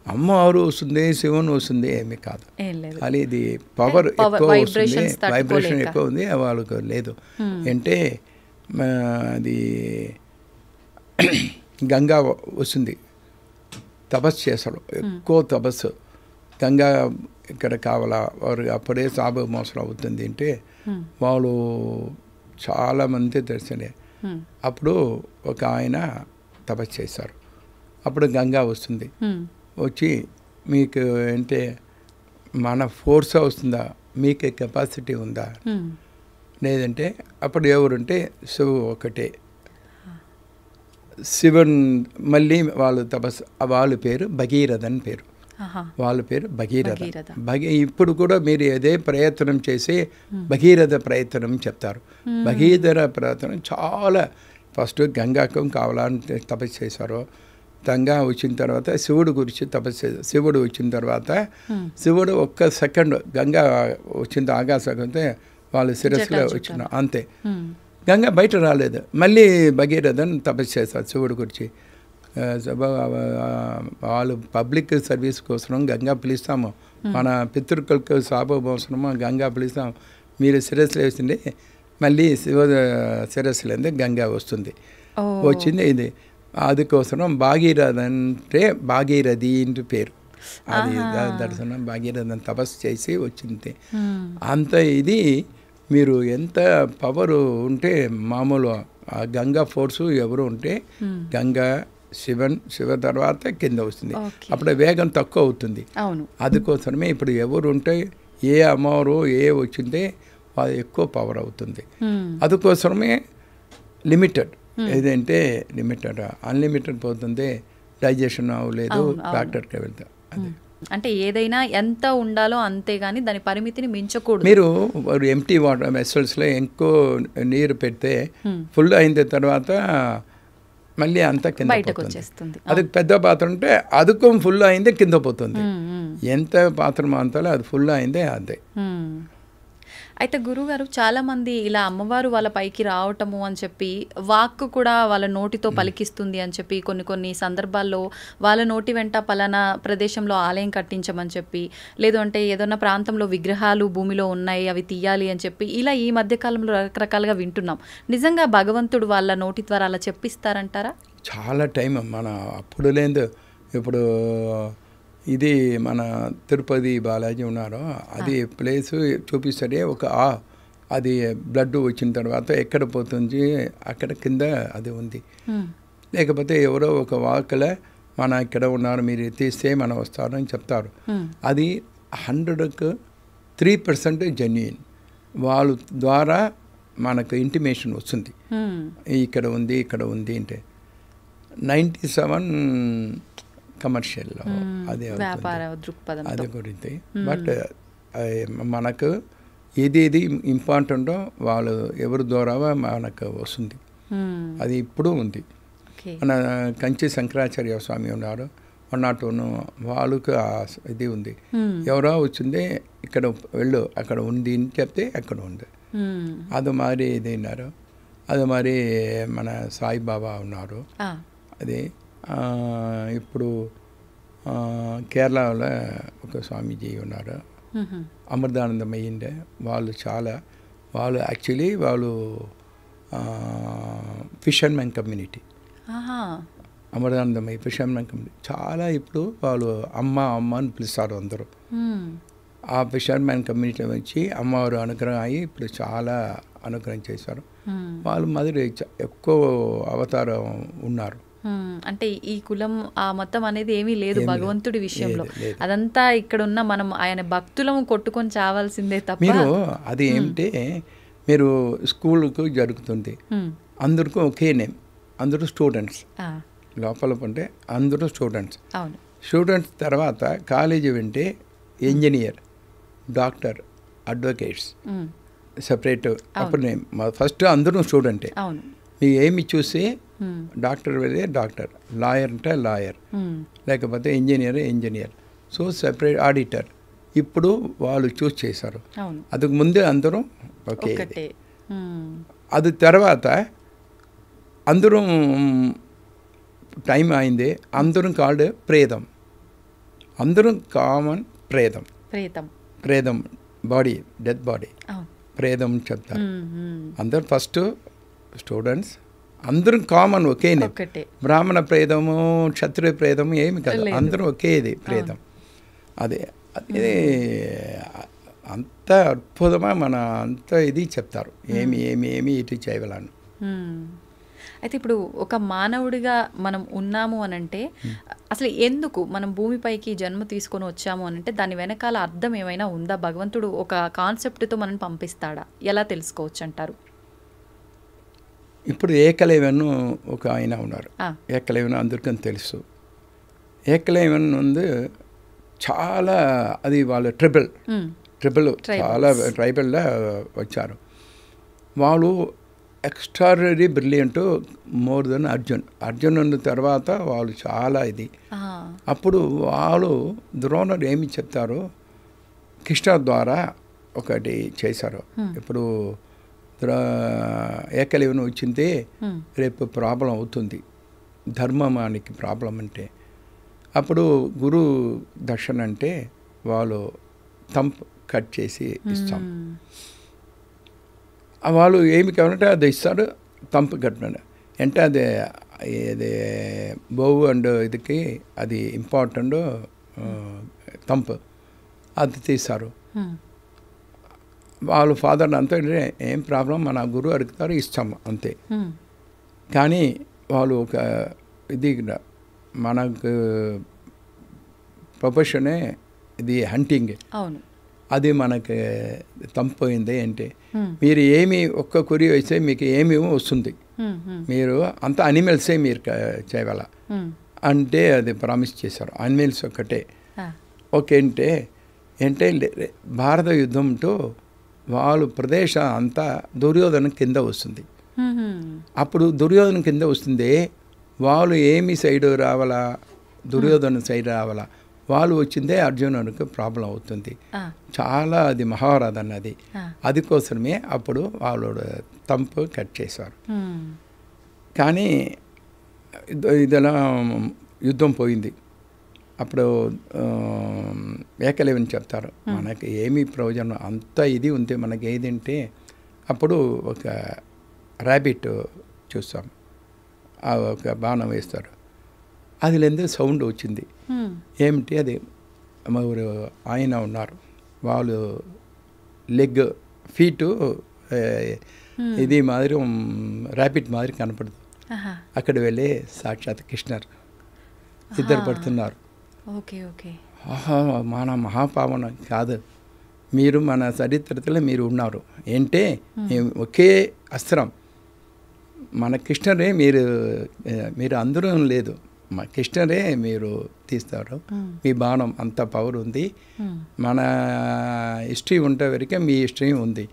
అమ్మవారు వస్తుంది, శివుని వస్తుంది ఏమీ కాదు. అది ఇది పవర్ ఎక్కువ వస్తుంది, వైబ్రేషన్ ఎక్కువ ఉంది, వాళ్ళకు లేదు. అంటే అది గంగా వస్తుంది, తపస్సు చేస్తాడు, ఎక్కువ తపస్సు. గంగా ఇక్కడ కావాలా వారు అప్పుడే సాబు మోసరం అవుతుంది అంటే వాళ్ళు చాలామంది దర్శనే. అప్పుడు ఒక ఆయన తపస్సు చేశారు, అప్పుడు గంగా వస్తుంది. వచ్చి మీకు అంటే మన ఫోర్స్ వస్తుందా, మీకు కెపాసిటీ ఉందా, లేదంటే అప్పుడు ఎవరుంటే శివ ఒకటే. శివన్ మళ్ళీ వాళ్ళు వాళ్ళ పేరు భగీరథన్ పేరు, వాళ్ళ పేరు భగీరథ. ఇప్పుడు కూడా మీరు ఏదే ప్రయత్నం చేసి భగీరథ ప్రయత్నం చెప్తారు. భగీరథ ప్రయత్నం చాలా ఫస్ట్ గంగాకు కావాలని తపస్సు చేశారు. గంగా వచ్చిన తర్వాత శివుడు గురించి తపస్సు చేశారు. శివుడు వచ్చిన తర్వాత శివుడు ఒక్క సెకండ్ గంగా వచ్చిన ఆకాశంతో వాళ్ళ శిరస్సులో వచ్చిన అంతే, గంగా బయట రాలేదు. మళ్ళీ భగీరథన్ తపస్సు చేశారు శివుడు గురించి. వాళ్ళు పబ్లిక్ సర్వీస్ కోసం గంగా పిలుస్తాము, మన పితృకులకు శాపమోసనము గంగా పిలుస్తాము. మీరు శిరస్సులో వేసింది మళ్ళీ శివ శిరస్సులో గంగా వస్తుంది. వచ్చింది ఇది. అందుకోసం భాగీరథ అంటే భాగీరథి ఇంటి పేరు. అది దర్శనం భాగీరథన్ తపస్సు చేసి వచ్చింది. అంత ఇది మీరు ఎంత పవర్ ఉంటే మామూలు ఆ గంగా ఫోర్సు ఎవరు ఉంటే గంగా శివ తర్వాత కింద వస్తుంది. అప్పుడు వేగం తక్కువ అవుతుంది. అందుకోసమే ఇప్పుడు ఎవరు ఉంటే ఏ అమ్మవారు ఏ వచ్చింటే అది ఎక్కువ పవర్ అవుతుంది. అందుకోసమే లిమిటెడ్, ఏదంటే లిమిటెడ్ అన్లిమిటెడ్ పోతుంది, డైజెషన్ అవ్వలేదు, డాక్టర్కి వెళ్తా. అదే అంటే ఏదైనా ఎంత ఉండాలో అంతే గాని దాని పరిమితిని మించకూడదు. మీరు ఎంటీ వాటర్ వెసల్స్లో ఎక్కువ నీరు పెడితే ఫుల్ అయిన తర్వాత మళ్ళీ అంతా కింద బయటకు వచ్చేస్తుంది. అది పెద్ద పాత్ర ఉంటే అదుకు ఫుల్ అయిందే కింద పోతుంది. ఎంత పాత్ర అంతలో అది ఫుల్ అయిందే అదే. అయితే గురుగారు చాలామంది ఇలా అమ్మవారు వాళ్ళ పైకి రావటము అని చెప్పి వాక్కు కూడా వాళ్ళ నోటితో పలికిస్తుంది అని చెప్పి కొన్ని సందర్భాల్లో వాళ్ళ నోటి వెంట పలానా ప్రదేశంలో ఆలయం కట్టించమని చెప్పి, లేదు అంటే ఏదైనా ప్రాంతంలో విగ్రహాలు భూమిలో ఉన్నాయి అవి తీయాలి అని చెప్పి ఇలా ఈ మధ్యకాలంలో రకరకాలుగా వింటున్నాం. నిజంగా భగవంతుడు వాళ్ళ నోటి ద్వారా అలా చెప్పిస్తారంటారా? చాలా టైం మన అప్పుడు లేదు. ఇప్పుడు ఇది మన తిరుపతి బాలాజీ ఉన్నారో అది ప్లేస్ చూపిస్తే అది బ్లడ్ వచ్చిన తర్వాత ఎక్కడ పోతుంది అక్కడ కింద అది ఉంది. లేకపోతే ఎవరో ఒక వాకల మన ఇక్కడ ఉన్నారు మీరు తీస్తే మనం వస్తారని చెప్తారు. అది 100కు 3% జెన్యూన్. వాళ్ళ ద్వారా మనకు ఇంటిమేషన్ వస్తుంది ఇక్కడ ఉంది అంటే. 97 కమర్షియల్లో అదే అదే గురించి. బట్ మనకు ఏది ఇంపార్టెంటో వాళ్ళు ఎవరి ద్వారా మనకు వస్తుంది. అది ఇప్పుడు ఉంది. మన కంచి శంకరాచార్య స్వామి ఉన్నారు 101 వాళ్ళకు ఇది ఉంది. ఎవరో వచ్చింది ఇక్కడ వెళ్ళు అక్కడ ఉంది అని చెప్తే అక్కడ ఉంది. అది మరి ఇది ఉన్నారు. అది మరి మన సాయిబాబా ఉన్నారు. అది ఇప్పుడు కేరళలో ఒక స్వామీజీ ఉన్నారు అమృతానందమయ్యిండే. వాళ్ళు actually fishermen community, Amritanandamayi fishermen community. చాలా ఇప్పుడు వాళ్ళు అమ్మ అని పిలుస్తారు అందరూ. ఆ ఫిషర్మెన్ కమ్యూనిటీ వచ్చి అమ్మవారు అనుగ్రహం అయ్యి ఇప్పుడు చాలా అనుగ్రహం చేశారు. వాళ్ళు మొదటి ఎక్కువ అవతారం ఉన్నారు. అంటే ఈ కులం ఆ మతం అనేది ఏమీ లేదు భగవంతుడి విషయంలో. అదంతా ఇక్కడ ఉన్న మనం ఆయన భక్తులము కొట్టుకొని చావాల్సిందే తప్ప. మీరు అది ఏమిటే మీరు స్కూల్కు జరుగుతుంది, అందరికీ ఒకే నేమ్, అందరూ స్టూడెంట్స్. లోపల ఉంటే అందరూ స్టూడెంట్స్. స్టూడెంట్స్ తర్వాత కాలేజీ వింటే ఇంజనీర్, డాక్టర్, అడ్వకేట్స్ సెపరేట్. అప్పుడు నేమ్ ఫస్ట్ అందరూ స్టూడెంటే. మీకు ఏమి చూసి డాక్టర్ వెళ్ళే డాక్టర్, లాయర్ అంటే లాయర్, లేకపోతే ఇంజనీర్. So separate auditor. ఇప్పుడు వాళ్ళు చూస్ చేశారు. అందుకు ముందే అందరూ ఓకే. అది తర్వాత అందరూ టైం అయింది, అందరం కాల్డ్ ప్రేతం. అందరం కామన్ ప్రేతం బాడీ, డెత్ బాడీ ప్రేతం చెప్తారు. అందరు ఫస్ట్ స్టూడెంట్స్ అందరం కామన్ ఒకే నేమ్. బ్రాహ్మణ ప్రేతము క్షత్రియ ప్రేతము ఏమి కాదు, అందరూ ఒకేది ప్రేతం. అదే అదే అంత అద్భుతమా మన అంత ఇది చెప్తారు. ఏమి ఇటు చేయగలను. అయితే ఇప్పుడు ఒక మానవుడిగా మనం ఉన్నాము అనంటే అసలు ఎందుకు మనం భూమిపైకి జన్మ తీసుకొని వచ్చాము అనంటే దాని వెనకాల అర్థం ఏమైనా ఉందా? భగవంతుడు ఒక కాన్సెప్ట్తో మనం పంపిస్తాడా? ఎలా తెలుసుకోవచ్చు అంటారు? ఇప్పుడు ఏకలవ్యన్ ఒక ఆయన ఉన్నారు. ఏకలవ్యన్ అందరికీ తెలుసు. ఏకలవ్యన్ ఉంది చాలా, అది వాళ్ళ ట్రిబుల్ చాలా ట్రైబల్లో వచ్చారు. వాళ్ళు extraordinary brilliant, more than Arjun ఉన్న తర్వాత వాళ్ళు చాలా ఇది. అప్పుడు వాళ్ళు ద్రోణుడు ఏమి చెప్తారు, కృష్ణ ద్వారా ఒకటి చేశారు. ఇప్పుడు ఏకలవ్యన్ వచ్చింది, రేపు ప్రాబ్లం అవుతుంది, ధర్మానికి ప్రాబ్లం అంటే. అప్పుడు గురు దర్శన్ అంటే వాళ్ళు తంప్ కట్ చేసి ఇస్తాం. వాళ్ళు ఏమి కావాలంటే అది ఇస్తారు, తంప్ కట్టండి అంటే అది బోవు అండ్ ఇదికి అది ఇంపార్టెంట్ తంప్ అది తీస్తారు. వాళ్ళు ఫాదర్ అంతా ఏం ప్రాబ్లం, మన గురువు అడుగుతారు ఇస్తాము అంతే. కానీ వాళ్ళు ఒక ఇది మనకు ప్రొఫెషనే ఇది హంటింగ్. అవును, అది మనకి తంపోయింది అంటే మీరు ఏమి ఒక్క కురి వేస్తే మీకు ఏమి వస్తుంది, మీరు అంత అనిమల్సే మీరు చేయగల అంటే అది ప్రామిస్ చేశారు. అనిమల్స్ ఒక్కటే ఓకే అంటే భారత యుద్ధంతో వాళ్ళు ప్రదేశం అంతా దుర్యోధన కింద వస్తుంది. అప్పుడు దుర్యోధన కింద వస్తుంది, వాళ్ళు ఏమి సైడ్ రావాలా, దుర్యోధన సైడ్ రావాలా, వాళ్ళు వచ్చిందే అర్జునుడికి ప్రాబ్లం అవుతుంది. చాలా అది మహారాధ అన్నది. అది కోసమే అప్పుడు వాళ్ళు తంపు కట్ చేశారు. కానీ ఇదలా యుద్ధం పోయింది. అప్పుడు ఏకలవ్యన్ చెప్తారు, మనకి ఏమీ ప్రయోజనం అంత ఇది ఉంది మనకి ఏదంటే, అప్పుడు ఒక ర్యాబిట్ చూస్తాం, ఒక బాణం వేస్తారు, అది లేదే సౌండ్ వచ్చింది. ఏమిటి అది, ఎవరు ఆయన ఉన్నారు, వాళ్ళు లెగ్ ఫీటు ఇది మాదిరి ర్యాబిట్ మాదిరి కనపడదు. అక్కడ వెళ్ళి సాక్షాత్ కృష్ణర్ ఇద్దరు పడుతున్నారు. మన మహాపావన కాదు, మీరు మన చరిత్రలో మీరు ఉన్నారు ఏంటే, ఒకే అస్త్రం మన కృష్ణరే, మీరు అందరూ లేదు, మా కృష్ణరే మీరు తీస్తారు, మీ బాణం అంత పవర్ ఉంది, మన హిస్టరీ ఉంటే వరకే మీ హిస్టరీ ఉంది,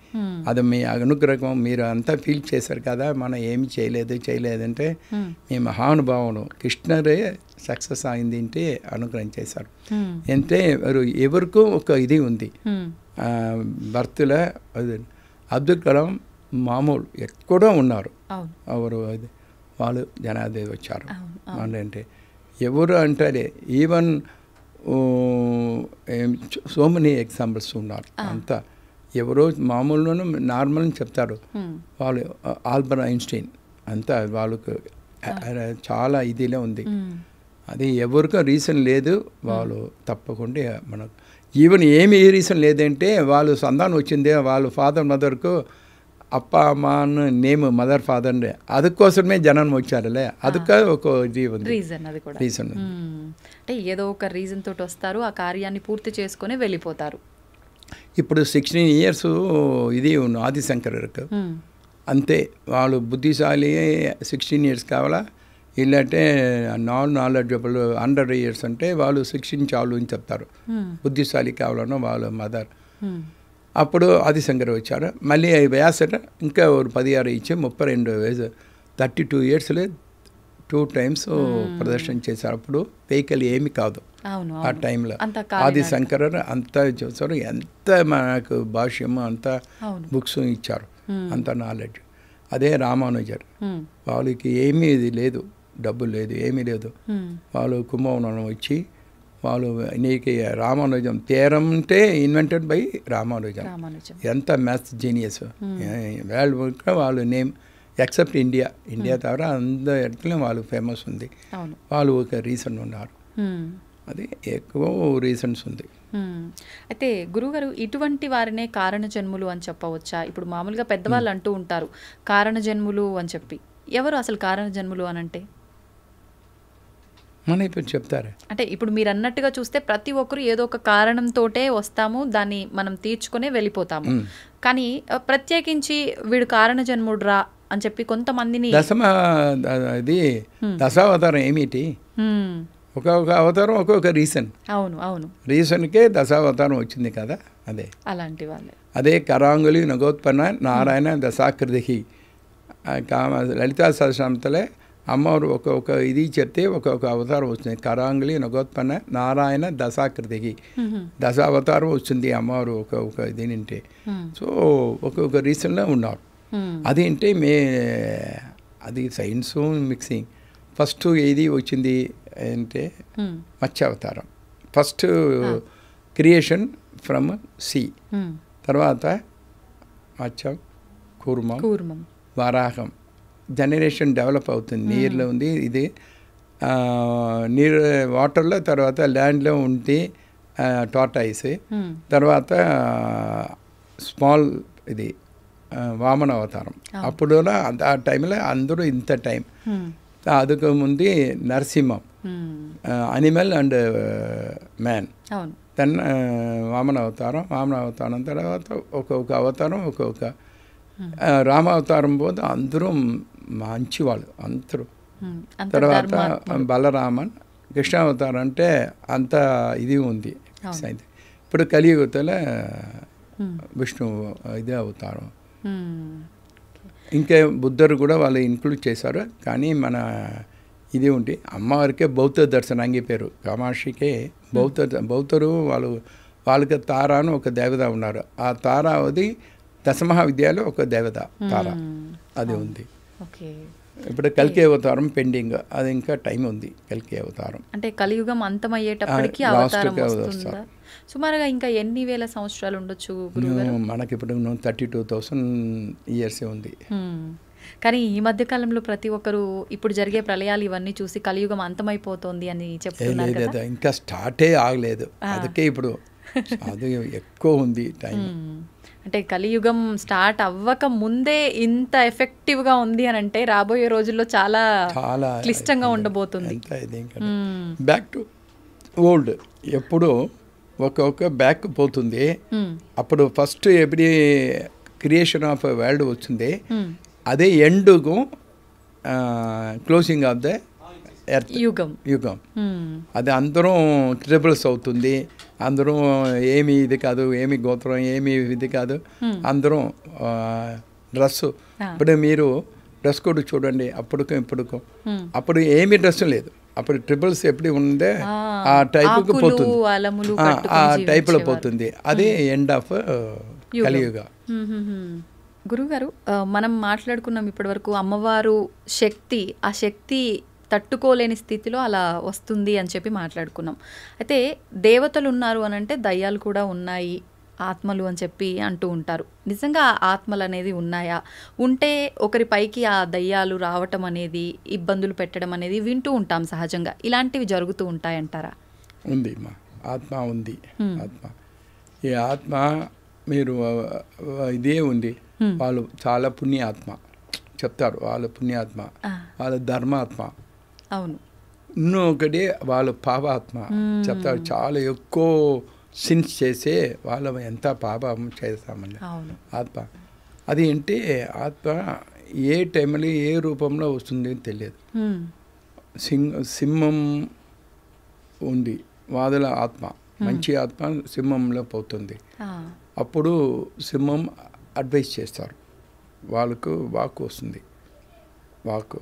అది మీ అనుగ్రహం మీరు అంతా ఫీల్ చేశారు కదా, మనం ఏమి చేయలేదంటే మీ మహానుభావులు కృష్ణరే సక్సెస్ అయింది అంటే అనుగ్రహం చేశారు. అంటే ఎవరికూ ఒక ఇది ఉంది. భర్తల అబ్దుల్ కలాం మామూలు ఎక్కడో ఉన్నారు, ఎవరు వాళ్ళు జనాదేవి వచ్చారు. అంటే ఎవరు అంటారే, ఈవెన్ సో మెనీ ఎగ్జాంపుల్స్ ఉన్నారు. అంతా ఎవరో మామూలును నార్మల్ అని చెప్తారు. వాళ్ళు ఆల్బర్ట్ ఐన్స్టీన్ అంతా వాళ్ళకు చాలా ఇదిలో ఉంది. అది ఎవరికో రీజన్ లేదు, వాళ్ళు తప్పకుండా మనకు ఈవెన్ ఏమి రీజన్ లేదంటే వాళ్ళు సంతానం వచ్చింది వాళ్ళ ఫాదర్ మదర్కు అప్ప అమ్మ అని నేమ్ మదర్ ఫాదర్ అదుకోసమే జనం వచ్చారులే, అదొక ఒక ఇది ఉంది, రీజన్ అంటే ఏదో ఒక రీజన్ తోటి వస్తారు, ఆ కార్యాన్ని పూర్తి చేసుకొని వెళ్ళిపోతారు. ఇప్పుడు 16 years ఇది ఆదిశంకర్కు అంతే, వాళ్ళు బుద్ధిశాలి 16 years కావాలా, ఇలాంటే నాలెడ్జబుల్ 100 years అంటే వాళ్ళు 16 చాలు అని చెప్తారు. బుద్ధిశాలి కావాలన్నా వాళ్ళ మదర్. అప్పుడు ఆదిశంకర్ వచ్చారు, మళ్ళీ వ్యాసట ఇంకా ఒక 16 ఇచ్చి 32 వయసు 32 yearsలో 2 times ప్రదర్శన చేశారు. అప్పుడు వెహికల్ ఏమి కాదు ఆ టైంలో. ఆదిశంకర్ అంతా చూసారు, ఎంత మనకు భాష్యం అంతా బుక్స్ ఇచ్చారు, అంత నాలెడ్జ్. అదే రామానుజర్, వాళ్ళకి ఏమీ ఇది లేదు, డబ్బు లేదు, ఏమీ లేదు, వాళ్ళు కుంభకోణం వచ్చి వాళ్ళు నీకు రామానుజం తీరం అంటే ఇన్వెంటెడ్ బై రామానుజం. ఎంత మ్యాథ్స్ జీనియస్ వరల్డ్ వాళ్ళు నేమ్ ఎక్సెప్ట్ ఇండియా తవిర అందరి ఎడతలో వాళ్ళు ఫేమస్ ఉంది. వాళ్ళు ఒక రీజన్ ఉన్నారు, అది ఎక్కువ రీజన్స్ ఉంది. అయితే గురుగారు, ఇటువంటి వారినే కారణ జన్ములు అని చెప్పవచ్చా? ఇప్పుడు మామూలుగా పెద్దవాళ్ళు అంటూ ఉంటారు కారణ జన్ములు అని చెప్పి, ఎవరు అసలు కారణ జన్ములు అనంటే? మన ఇప్పుడు చెప్తారా? అంటే ఇప్పుడు మీరు అన్నట్టుగా చూస్తే ప్రతి ఒక్కరు ఏదో ఒక కారణంతోటే వస్తాము, దాన్ని మనం తీర్చుకునే వెళ్ళిపోతాము. కానీ ప్రత్యేకించి వీడు కారణ జన్ముడు రా అని చెప్పి కొంతమందిని ఇది దశావతారం ఏమిటి? ఒక్కొక్క అవతారం ఒక్కొక్క రీజన్. అవును అవును, రీజన్కే దశావతారం వచ్చింది కదా. అదే అలాంటి వాళ్ళే. అదే కరాంగులి నగోత్పన్న నారాయణ దశాకృతి. లలితా సహస్రనామంలో అమ్మవారు ఒక్కొక్క ఇది చెప్తే ఒక్కొక్క అవతారం వస్తుంది. కరాంగులి నగోత్పన్న నారాయణ దశాకృతికి దశావతారం వస్తుంది అమ్మవారు ఒక్కొక్క ఇది నింటే. సో ఒక్కొక్క రీజన్లో ఉన్నారు. అదేంటే అది సైన్స్ మిక్సింగ్. ఫస్ట్ ఏది వచ్చింది అంటే మత్స్యావతారం. ఫస్ట్ క్రియేషన్ ఫ్రమ్ సీ, తర్వాత మత్స్యం, కూర్మం, వరాహం. జనరేషన్ డెవలప్ అవుతుంది. నీరులో ఉంది ఇది, నీరు వాటర్లో, తర్వాత ల్యాండ్లో ఉంటే టార్టాయిస్, తర్వాత స్మాల్ ఇది వామన అవతారం. అప్పుడు ఆ టైంలో అందరూ ఇంత టైం. అదుకు ముందు నరసింహం, అనిమల్ అండ్ మ్యాన్. దెన్ వామన అవతారం తర్వాత ఒక్కొక్క అవతారం ఒక్కొక్క. రామావతారం పోతే అందరూ మంచివాళ్ళు అందరూ. తర్వాత బలరామన్. కృష్ణావతారం అంటే అంత ఇది ఉంది. ఇప్పుడు కలియుగతలో విష్ణు ఇదే అవతారం. ఇంకా బుద్ధుడు కూడా వాళ్ళు ఇంక్లూడ్ చేశారు. కానీ మన ఇది ఉంటే అమ్మవారికే బౌద్ధ దర్శనాంగి పేరు. కామాక్షికే బౌద్ధరు వాళ్ళకి తార అని ఒక దేవత ఉన్నారు. ఆ తార అది దశమహావిద్యాలో ఒక దేవత తార అది ఉంది. ఇప్పుడు కల్కి అవతారం పెండింగ్, అది ఇంకా టైం ఉంది. కల్కి అవతారం అంటే కలియుగం అంతమయ్యేటప్పటికి అవతారం వస్తుందా? సుమారుగా ఇంకా ఎన్ని వేల సంవత్సరాలు ఉండొచ్చు గురుగారు? మనకి ఇప్పుడు 32,000 years ఉంది. కానీ ఈ మధ్య కాలంలో ప్రతి ఒక్కరు ఇప్పుడు జరిగే ప్రళయాలు ఇవన్నీ చూసి కలియుగం అంతమైపోతుంది అని చెప్తున్నారు కదా. ఇంకా స్టార్టే ఆగలేదు. అందుకే ఇప్పుడు అది ఎక్కువ ఉంది టైం. అంటే కలియుగం స్టార్ట్ అవ్వక ముందే ఇంత ఎఫెక్టివ్గా ఉంది అని అంటే రాబోయే రోజుల్లో చాలా చాలా క్లిష్టంగా ఉండబోతుంది. Back to old. ఎప్పుడు ఒక్కొక్క బ్యాక్ పోతుంది. అప్పుడు ఫస్ట్ ఎప్పుడు క్రియేషన్ ఆఫ్ వరల్డ్ వచ్చింది, అదే ఎండుకు క్లోజింగ్ ఆఫ్ ద ఎర్త్ యుగం. అది అందరం ట్రిబుల్స్ అవుతుంది. అందరం ఏమి ఇది కాదు, ఏమి గోత్రం, ఏమి ఇది కాదు, అందరం డ్రెస్సు. ఇప్పుడు మీరు డ్రెస్ కోడ్ చూడండి, అప్పుడుకు ఇప్పుడుకు. అప్పుడు ఏమి డ్రెస్ లేదు. అప్పుడు ట్రిబుల్స్ ఎప్పుడు ఉందే ఆ టైపుకి పోతుంది, ఆ టైపులో పోతుంది. అదే ఎండ్ ఆఫ్ కలియుగ. గురుగారు, మనం మాట్లాడుకున్నాం ఇప్పటి వరకు అమ్మవారు శక్తి, ఆ శక్తి తట్టుకోలేని స్థితిలో అలా వస్తుంది అని చెప్పి మాట్లాడుకున్నాం. అయితే దేవతలు ఉన్నారు అని అంటే దయ్యాలు కూడా ఉన్నాయి, ఆత్మలు అని చెప్పి అంటూ ఉంటారు. నిజంగా ఆత్మలు అనేది ఉన్నాయా? ఉంటే ఒకరి పైకి ఆ దయ్యాలు రావటం అనేది, ఇబ్బందులు పెట్టడం అనేది వింటూ ఉంటాం సహజంగా. ఇలాంటివి జరుగుతూ ఉంటాయంటారా? ఉంది మా ఆత్మ ఉంది. ఆత్మ, ఈ ఆత్మ మీరు ఇదే ఉంది. వాళ్ళు చాలా పుణ్యాత్మ చెప్తారు. వాళ్ళ పుణ్యాత్మ, వాళ్ళ ధర్మాత్మ. అవును. ఇంకొకటి వాళ్ళు పాపాత్మ చెప్తారు. చాలా ఎక్కువ సిన్స్ చేసే వాళ్ళు ఎంత పాపం చేస్తామని ఆత్మ. అది అంటే ఆత్మ ఏ టైంలో ఏ రూపంలో వస్తుంది అని తెలియదు. సింహం ఉంది, వాదుల ఆత్మ, మంచి ఆత్మ సింహంలో పోతుంది. అప్పుడు సింహం అడ్వైస్ చేస్తారు, వాళ్ళకు వాక్ వస్తుంది. వాక్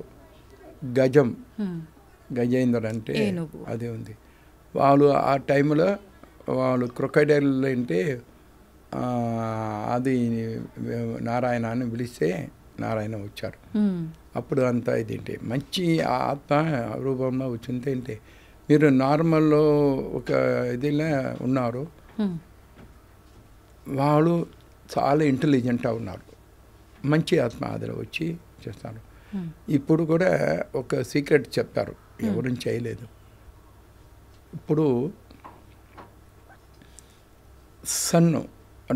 గజేంద్ర అంటే అదే ఉంది. వాళ్ళు ఆ టైంలో వాళ్ళు క్రొకడైల్ అంటే అది నారాయణ అని పిలిస్తే నారాయణ వచ్చారు. అప్పుడు అంతా ఇదేంటి మంచి ఆత్మ రూపంలో వచ్చింది. అంటే మీరు నార్మల్లో ఒక ఇదిలా ఉన్నారు, వాళ్ళు చాలా ఇంటెలిజెంట్గా ఉన్నారు. మంచి ఆత్మ అదిలో వచ్చి చేస్తారు. ఇప్పుడు కూడా ఒక సీక్రెట్ చెప్పారు, ఎవరు చేయలేదు. ఇప్పుడు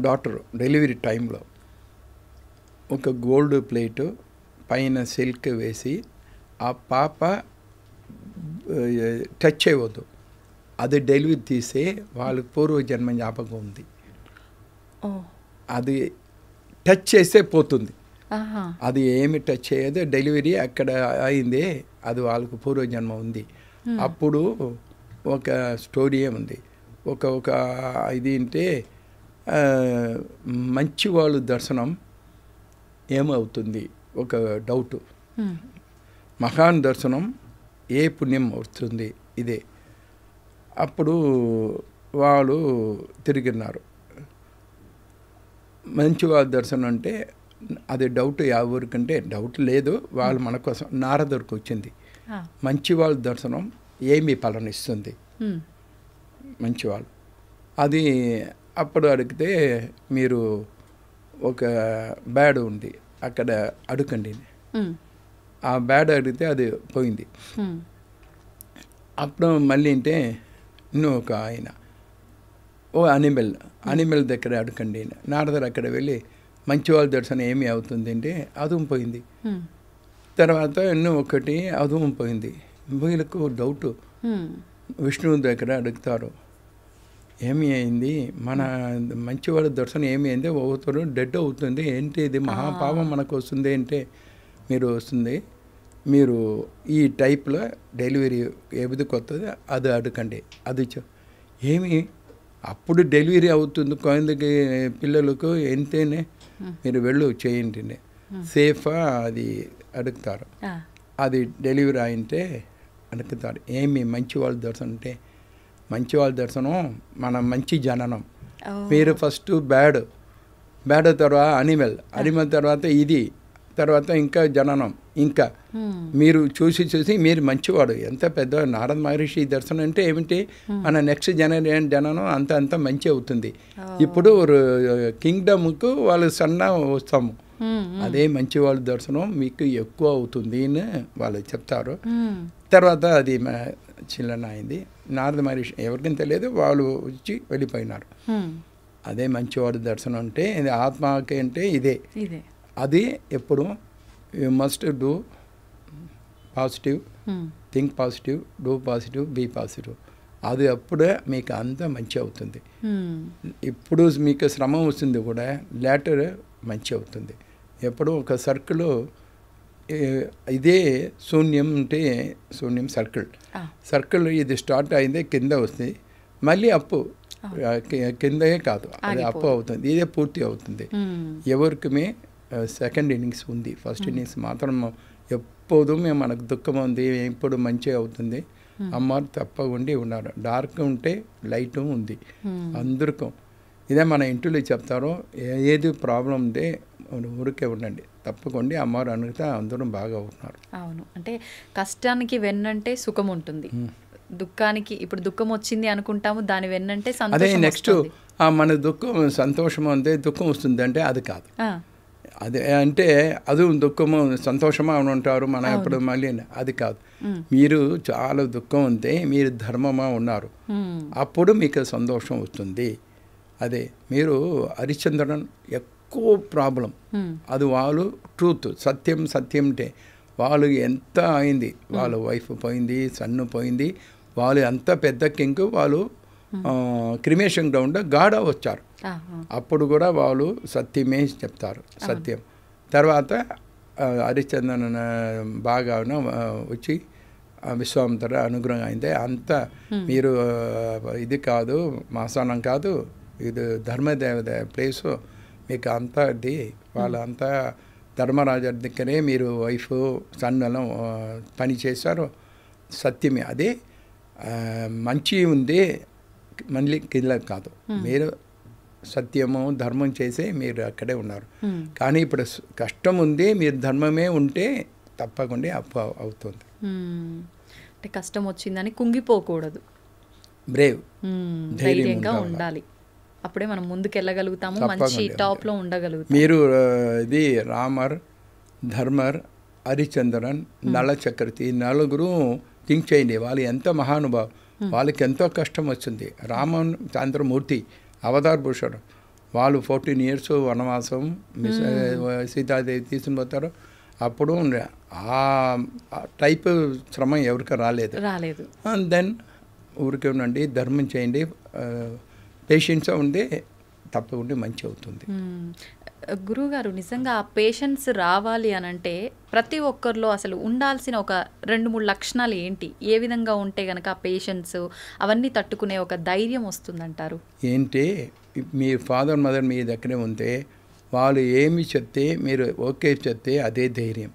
డాటర్ డెలివరీ టైంలో ఒక గోల్డ్ ప్లేటు పైన సిల్క్ వేసి ఆ పాప టచ్ చేయవద్దు. అది డెలివరీ తీసే వాళ్ళకి పూర్వజన్మ జ్ఞాపకం ఉంది. అది టచ్ చేస్తే పోతుంది. అది ఏమి టచ్ చేయదు. డెలివరీ అక్కడ అయింది, అది వాళ్ళకు పూర్వజన్మ ఉంది. అప్పుడు ఒక స్టోరీ ఉంది. ఒక ఇది అంటే మంచి వాళ్ళు దర్శనం ఏమవుతుంది ఒక డౌటు. మహాన్ దర్శనం ఏ పుణ్యం వస్తుంది ఇదే. అప్పుడు వాళ్ళు తిరిగినారు. మంచి వాళ్ళ దర్శనం అంటే అది డౌట్ ఎవరికంటే డౌట్ లేదు, వాళ్ళు మన కోసం నారదుడికి వచ్చింది. మంచి వాళ్ళ దర్శనం ఏమి ఫలం ఇస్తుంది మంచివాళ్ళు అది. అప్పుడు అడిగితే మీరు ఒక బ్యాడ్ ఉంది అక్కడ అడగండి. ఆ బ్యాడ్ అడిగితే అది పోయింది. అప్పుడు మళ్ళీ అంటే இன்னும் ఒక ఆయన అనిమల్ దగ్గర అడగండి. నారదర్ అక్కడ వెళ్ళి మంచి వాళ్ళ దర్శనం ఏమి అవుతుంది అంటే అదుం పోయింది. తర్వాత ಇನ್ನೂ ఒకటి అదుం పోయింది. వీళ్ళకు డౌటు. విష్ణువు దగ్గర అడుగుతారు, ఏమి అయింది మన మంచివాళ్ళ దర్శనం ఏమి అయింది, ఒకరు డెడ్ అవుతుంది ఏంటి ఇది మహాపాపం మనకు వస్తుంది అంటే మీరు వస్తుంది, మీరు ఈ టైప్లో డెలివరీ ఏది కొత్తది అది అడగండి. అది ఏమి అప్పుడు డెలివరీ అవుతుంది కొందరికి పిల్లలకు ఎంతేనే మీరు వెళ్ళు చేయండి సేఫా అది అడుగుతారు. అది డెలివరీ అయింటే అడుగుతారు ఏమి మంచి వాళ్ళ దర్శనం అంటే మంచి వాళ్ళ దర్శనం మన మంచి జననం. మీరు ఫస్ట్ బ్యాడ్ తర్వాత అనిమల్ తర్వాత ఇది తర్వాత ఇంకా జననం. ఇంకా మీరు చూసి మీరు మంచివాడు ఎంత పెద్ద నారద మహర్షి దర్శనం అంటే ఏమిటి మన నెక్స్ట్ జననం అంత మంచి అవుతుంది. ఇప్పుడు కింగ్డమ్కు వాళ్ళు సన్న వస్తాము, అదే మంచి వాళ్ళ దర్శనం మీకు ఎక్కువ అవుతుంది అని వాళ్ళు చెప్తారు. తర్వాత అది చిల్లన అయింది. నారద మహర్షి ఎవరికైనా తెలియదు, వాళ్ళు వచ్చి వెళ్ళిపోయినారు. అదే మంచివాడి దర్శనం అంటే ఇది ఆత్మకి అంటే ఇదే. అది ఎప్పుడు you must do positive, think positive, do positive, be positive. అది అప్పుడే మీకు అంతా మంచి అవుతుంది. ఇప్పుడు మీకు శ్రమ వస్తుంది కూడా లేటర్ మంచి అవుతుంది. ఎప్పుడు ఒక సర్కిల్ ఇదే శూన్యం అంటే శూన్యం సర్కిల్ ఇది స్టార్ట్ అయిందే కింద వస్తుంది, మళ్ళీ అప్పు కిందే కాదు అది అప్పు అవుతుంది, ఇదే పూర్తి అవుతుంది. ఎవరికి సెకండ్ ఇన్నింగ్స్ ఉంది, ఫస్ట్ ఇన్నింగ్స్ మాత్రం ఎప్పుడూ మనకు దుఃఖం ఉంది, ఎప్పుడు మంచిగా అవుతుంది. అమ్మారు తప్పకుండా ఉన్నారు. డార్క్ ఉంటే లైట్ ఉంది అందరికీ. ఇదే మన ఇంట్లో చెప్తారో ఏది ప్రాబ్లం ఉంటే ఊరికే ఉండండి, తప్పకుండా అమ్మవారు అడిగితే అందరం బాగా ఉన్నారు. అవును, అంటే కష్టానికి వెన్నంటే సుఖం ఉంటుంది, దుఃఖానికి ఇప్పుడు దుఃఖం వచ్చింది అనుకుంటాము దాని వెన్నంటే సంతోషం. అదే నెక్స్ట్ మన దుఃఖం సంతోషం అంటే దుఃఖం వస్తుంది అంటే అది కాదు. అదే అంటే అది దుఃఖము సంతోషమా అని ఉంటారు మన ఎప్పుడు మళ్ళీ అది కాదు. మీరు చాలా దుఃఖం ఉంటే మీరు ధర్మమా ఉన్నారు, అప్పుడు మీకు సంతోషం వస్తుంది. అదే మీరు హరిశ్చంద్రన్ ఎక్కువ ప్రాబ్లం అది వాళ్ళు ట్రూత్ సత్యం అంటే వాళ్ళు ఎంత అయింది, వాళ్ళ వైఫ్ పోయింది, సన్ను పోయింది, వాళ్ళు అంత పెద్ద కింగ్, వాళ్ళు క్రిమేషన్ గ్రౌండ్ గాఢ వచ్చారు. అప్పుడు కూడా వాళ్ళు సత్యమే చెప్తారు, సత్యం. తర్వాత హరిశ్చంద్రన్ బాగా వచ్చి విశ్వామిత్ర అనుగ్రహం అయింది. అంతా మీరు ఇది కాదు మాసానం కాదు, ఇది ధర్మదేవత ప్లేసు, మీకు అంతా ఇది వాళ్ళంతా ధర్మరాజు దగ్గరే మీరు వైఫ్ సన్నలో పని చేశారు, సత్యమే. అదే మంచి ఉంది మళ్ళీ కింద కాదు, మీరు సత్యము ధర్మం చేసే మీరు అక్కడే ఉన్నారు. కానీ ఇప్పుడు కష్టం ఉంది, మీరు ధర్మమే ఉంటే తప్పకుండా అప్పు అవుతుంది. అంటే కష్టం వచ్చిందని కుంగిపోకూడదు, బ్రేవ్ ధైర్యంగా ఉండాలి, అప్పుడే మనం ముందుకెళ్ళగలుగుతాము, మంచి టాప్లో ఉండగలుగుతాం. మీరు ఇది రామర్, ధర్మర్, హరిశ్చంద్రన్, నల చక్రవర్తి నలుగురు థింక్ చేయండి, వాళ్ళు ఎంత మహానుభావం, వాళ్ళకి ఎంతో కష్టం వచ్చింది. రామన్ చంద్రమూర్తి అవతార్ పురుషుడు, వాళ్ళు 14 years వనవాసం సీతాదేవి తీసుకుని పోతారు. అప్పుడు ఆ టైప్ శ్రమ ఎవరికి రాలేదు. అండ్ దెన్ ఊరికే ఉండండి, ధర్మం చేయండి, పేషెన్స్గా ఉండి తప్పకుండా మంచి అవుతుంది. గురువుగారు, నిజంగా ఆ పేషెన్స్ రావాలి అని అంటే ప్రతి ఒక్కరిలో అసలు ఉండాల్సిన ఒక 2-3 లక్షణాలు ఏంటి? ఏ విధంగా ఉంటే కనుక ఆ పేషెన్స్ అవన్నీ తట్టుకునే ఒక ధైర్యం వస్తుందంటారు? ఏంటి, మీ ఫాదర్ మదర్ మీ దగ్గరే ఉంటే వాళ్ళు ఏమి చెప్తే మీరు ఓకే చెప్తే అదే ధైర్యం.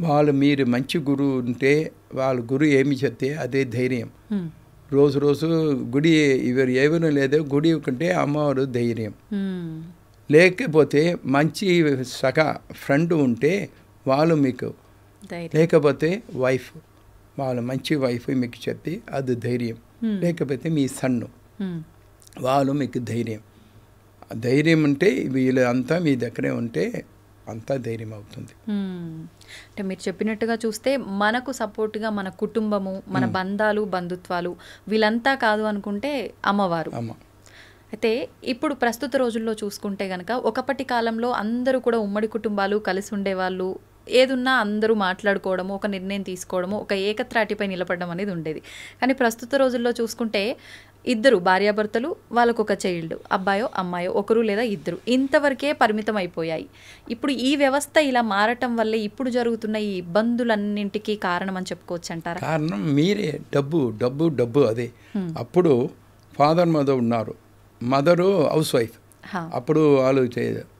వాళ్ళు మీరు మంచి గురువు ఉంటే వాళ్ళ గురువు ఏమి చెప్తే అదే ధైర్యం. రోజు గుడి ఎవరు లేదో గుడి కంటే అమ్మవారు ధైర్యం. లేకపోతే మంచి ఫ్రెండ్ ఉంటే వాళ్ళు మీకు, లేకపోతే వైఫ్, వాళ్ళు మంచి వైఫ్ మీకు చెప్తే అది ధైర్యం. లేకపోతే మీ సన్ను, వాళ్ళు మీకు ధైర్యం. ధైర్యం ఉంటే వీళ్ళంతా మీ దగ్గరే ఉంటే అంతా ధైర్యం అవుతుంది. అంటే మీరు చెప్పినట్టుగా చూస్తే మనకు సపోర్ట్గా మన కుటుంబము, మన బంధాలు, బంధుత్వాలు వీళ్ళంతా కాదు అనుకుంటే అమ్మవారు. అయితే ఇప్పుడు ప్రస్తుత రోజుల్లో చూసుకుంటే కనుక ఒకప్పటి కాలంలో అందరూ కూడా ఉమ్మడి కుటుంబాలు కలిసి ఉండేవాళ్ళు. ఏదున్నా అందరూ మాట్లాడుకోవడము, ఒక నిర్ణయం తీసుకోవడము, ఒక ఏకత్రాటిపై నిలబడడం అనేది ఉండేది. కానీ ప్రస్తుత రోజుల్లో చూసుకుంటే ఇద్దరు భార్యాభర్తలు, వాళ్ళకు ఒక చైల్డ్, అబ్బాయో అమ్మాయో, ఒకరు లేదా ఇద్దరు, ఇంతవరకే పరిమితం అయిపోయాయి. ఇప్పుడు ఈ వ్యవస్థ ఇలా మారటం వల్లే ఇప్పుడు జరుగుతున్న ఈ ఇబ్బందులన్నింటికీ కారణం అని చెప్పుకోవచ్చు అంటారా? కారణం మీరే, డబ్బు అదే. అప్పుడు ఫాదర్ మదర్ ఉన్నారు, మదరు హౌస్ వైఫ్. అప్పుడు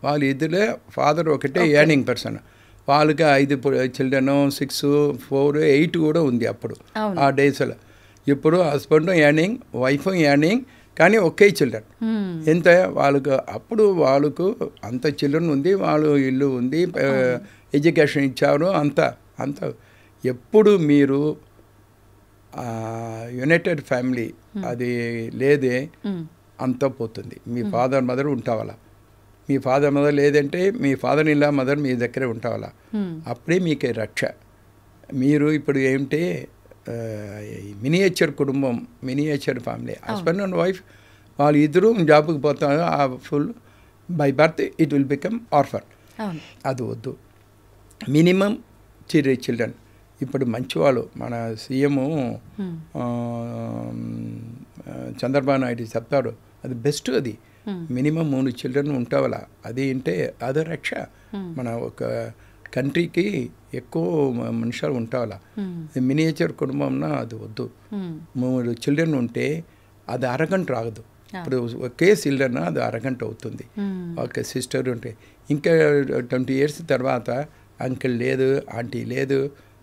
వాళ్ళు ఇద్దరే, ఫాదర్ ఒకటే ఎర్నింగ్ పర్సన్, వాళ్ళకి 5 చిల్డ్రన్, 6, 4, 8 కూడా ఉంది అప్పుడు ఆ డేస్లో. ఇప్పుడు హస్బెండ్ ఎర్నింగ్, వైఫ్ ఎర్నింగ్, కానీ ఒకే చిల్డ్రన్. ఎంత వాళ్ళకు అప్పుడు వాళ్ళకు అంత చిల్డ్రన్ ఉంది, వాళ్ళు ఇల్లు ఉంది, ఎడ్యుకేషన్ ఇచ్చారు, అంత. ఎప్పుడు మీరు యునైటెడ్ ఫ్యామిలీ అది లేదే అంతా పోతుంది. మీ ఫాదర్ మదర్ ఉంటావాలా, మీ ఫాదర్ మదర్ లేదంటే మీ ఫాదర్ ఇన్ లా మదర్ మీ దగ్గరే ఉంటావాలా, అప్పుడే మీకే రక్ష. మీరు ఇప్పుడు ఏమిటి మినియేచర్ కుటుంబం, miniature family, husband and wife వాళ్ళు ఇద్దరు జాబ్కి పోతారు, ఆ full by birth it will become orphan. అది వద్దు. Minimum 3 children. ఇప్పుడు మంచివాళ్ళు మన సీఎం చంద్రబాబు నాయుడు చెప్తాడు, అది బెస్ట్. అది మినిమం 3 చిల్డ్రన్ ఉంటావాలా, అది అంటే అదే రక్ష. మన ఒక కంట్రీకి ఎక్కువ మనుషులు ఉంటావాలా. మినియేచర్ కుటుంబంన అది వద్దు. 3 చిల్డ్రన్ ఉంటే అది అరగంట రాగదు. ఇప్పుడు ఒకే చిల్డ్రన్ అది అరగంట అవుతుంది. ఒక సిస్టర్ ఉంటే ఇంకా 20 years తర్వాత అంకిల్ లేదు, ఆంటీ లేదు,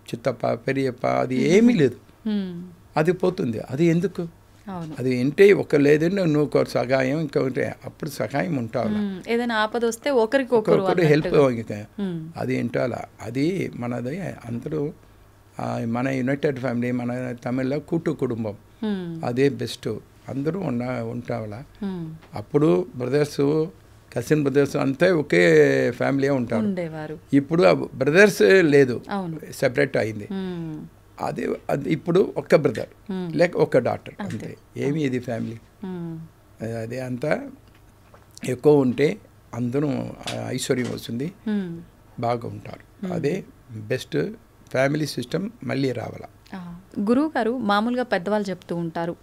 చిత్తప్ప, పెరియప్ప, అది ఏమీ లేదు, అది పోతుంది. అది ఎందుకు? అది ఏంటే ఒక లేదంటే నువ్వు సహాయం ఇంకా ఉంటే అప్పుడు సహాయం ఉంటావు. ఏదైనా ఆపద వస్తే ఒకరికొకరు హెల్ప్, అది ఏంటాలా. అది మనది అందరూ మన యునైటెడ్ ఫ్యామిలీ, మన తమిళ్లో కూటు కుటుంబం, అదే బెస్ట్. అందరూ ఉంటావాలా. అప్పుడు బ్రదర్స్, కజిన్ బ్రదర్స్ అంతా ఒకే ఫ్యామిలీ ఉంటారు. ఇప్పుడు బ్రదర్స్ లేదు, సెపరేట్ అయింది. అది ఇప్పుడు ఒక్క బ్రదర్ లేక ఒక్క డాటర్ అంతే. ఏమి ఇది ఫ్యామిలీ? అదే అంతా ఎక్కువ ఉంటే అందరూ ఐశ్వర్యం వస్తుంది, బాగా ఉంటారు. అదే బెస్ట్ ఫ్యామిలీ సిస్టమ్ మళ్ళీ రావాలా. గురువు గారు, మామూలుగా పెద్దవాళ్ళు చెప్తూ ఉంటారు,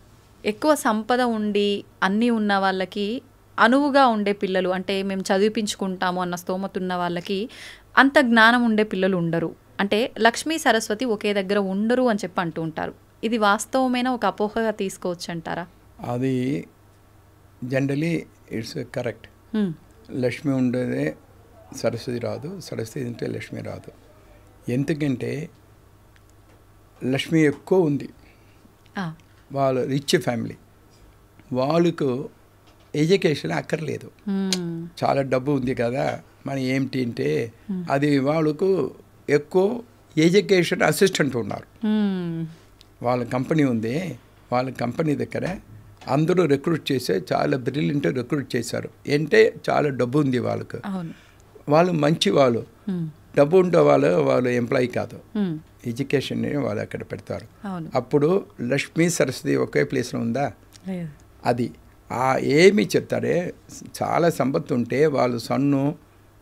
ఎక్కువ సంపద ఉండి అన్నీ ఉన్న వాళ్ళకి అనువుగా ఉండే పిల్లలు, అంటే మేము చదివిపించుకుంటాము అన్న స్తోమత ఉన్న వాళ్ళకి అంత జ్ఞానం ఉండే పిల్లలు ఉండరు, అంటే లక్ష్మీ సరస్వతి ఒకే దగ్గర ఉండరు అని చెప్పి అంటూ ఉంటారు. ఇది వాస్తవమైన ఒక అపోహగా తీసుకోవచ్చు అంటారా? అది జనరలీ ఇట్స్ కరెక్ట్. లక్ష్మి ఉండేదే సరస్వతి రాదు, సరస్వతి ఉంటే లక్ష్మి రాదు. ఎందుకంటే లక్ష్మి ఎక్కువ ఉంది, వాళ్ళు రిచ్ ఫ్యామిలీ, వాళ్ళకు ఎడ్యుకేషన్ అక్కర్లేదు, చాలా డబ్బు ఉంది కదా. మన ఏమిటి అంటే అది వాళ్ళకు ఎక్కువ ఎడ్యుకేషన్ అసిస్టెంట్ ఉన్నారు. వాళ్ళ కంపెనీ ఉంది, వాళ్ళ కంపెనీ దగ్గర అందరూ రిక్రూట్ చేసే చాలా బ్రిలియంట్ రిక్రూట్ చేశారు. అంటే చాలా డబ్బు ఉంది వాళ్ళకు, వాళ్ళు మంచి వాళ్ళు, డబ్బు ఉండే వాళ్ళు ఎంప్లాయీ కాదు, ఎడ్యుకేషన్ వాళ్ళు అక్కడ పెడతారు. అప్పుడు లక్ష్మీ సరస్వతి ఒకే ప్లేస్లో ఉందా? అది ఏమి చెప్తారే, చాలా సంపత్తు ఉంటే వాళ్ళు సన్ను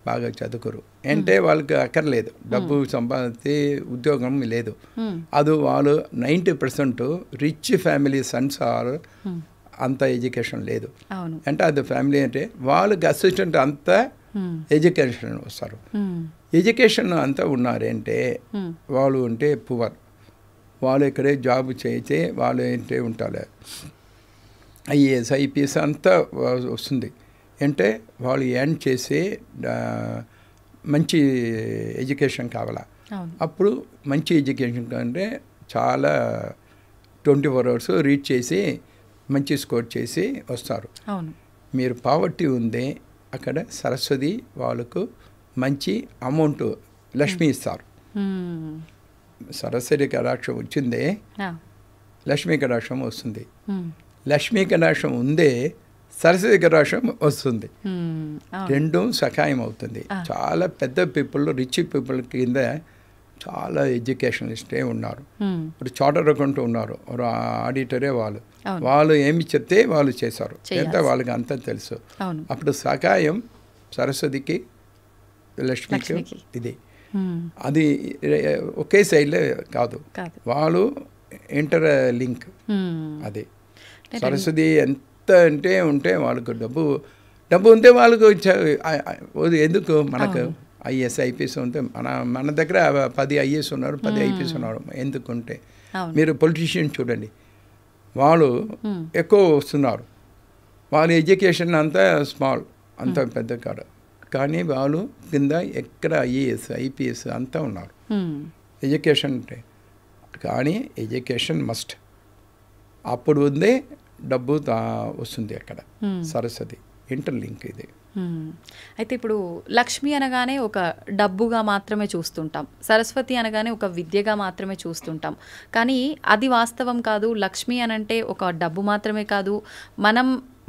బాగా చదువుకోరు అంటే వాళ్ళకి అక్కర్లేదు డబ్బు సంపాదించి ఉద్యోగం లేదు. అది వాళ్ళు 90% రిచ్ ఫ్యామిలీ సన్స్ ఆర్ అంత ఎడ్యుకేషన్ లేదు అంటే అది ఫ్యామిలీ అంటే వాళ్ళకి అసిస్టెంట్ అంతా ఎడ్యుకేషన్ వస్తారు. ఎడ్యుకేషన్ అంతా ఉన్నారంటే వాళ్ళు ఉంటే పువర్, వాళ్ళు ఇక్కడే జాబ్ చేస్తే వాళ్ళు ఏంటే ఉంటారు. ఐఏఎస్ ఐపీఎస్ అంతా వస్తుంది అంటే వాళ్ళు ఎర్న్ చేసే మంచి ఎడ్యుకేషన్ కావాలా. అప్పుడు మంచి ఎడ్యుకేషన్ అంటే చాలా 24 hours రీడ్ చేసి మంచి స్కోర్ చేసి వస్తారు. మీరు పావర్టీ ఉంది అక్కడ సరస్వతి వాళ్ళకు మంచి అమౌంట్ లక్ష్మి ఇస్తారు. సరస్వతి కటాక్షం వచ్చిందే లక్ష్మీ కటాక్షం వస్తుంది. లక్ష్మీ కటాక్షం ఉందే సరస్వతి కటాక్షం వస్తుంది. రెండు సహాయం అవుతుంది. చాలా పెద్ద పీపుల్ రిచ్ పీపుల్ కింద చాలా ఎడ్యుకేషనలిస్టే ఉన్నారు. ఇప్పుడు చార్టర్డ్ అకౌంట్ ఉన్నారు, ఆడిటరే వాళ్ళు ఏమి చెప్తే వాళ్ళు చేశారు. ఎంత వాళ్ళకి అంతా తెలుసు. అప్పుడు సహాయం సరస్వతికి లక్ష్మికి ఇది అది ఒకే సైడ్లో కాదు, వాళ్ళు ఇంటర్ లింక్. అది సరస్వతి ఎంత అంటే ఉంటే వాళ్ళకు డబ్బు ఉంటే వాళ్ళకు ఎందుకు మనకు ఐఏఎస్ ఐపీఎస్ ఉంటే మన దగ్గర 10 ఐఏఎస్ ఉన్నారు, 10 ఐపీఎస్ ఉన్నారు. ఎందుకుంటే మీరు పొలిటీషియన్ చూడండి, వాళ్ళు ఎక్కువ వస్తున్నారు, వాళ్ళ ఎడ్యుకేషన్ అంతా స్మాల్, అంత పెద్ద కాదు, కానీ వాళ్ళు కింద ఎక్కడ ఐఏఎస్ ఐపీఎస్ అంతా ఉన్నారు. ఎడ్యుకేషన్ అంటే కానీ ఎడ్యుకేషన్ మస్ట్. అప్పుడు ఉందే డబ్బు వస్తుంది అక్కడ. సరస్వతి ఇంటర్లింక్ ఇది. అయితే ఇప్పుడు లక్ష్మి అనగానే ఒక డబ్బుగా మాత్రమే చూస్తుంటాం, సరస్వతి అనగానే ఒక విద్యగా మాత్రమే చూస్తుంటాం. కానీ అది వాస్తవం కాదు. లక్ష్మి అనంటే ఒక డబ్బు మాత్రమే కాదు,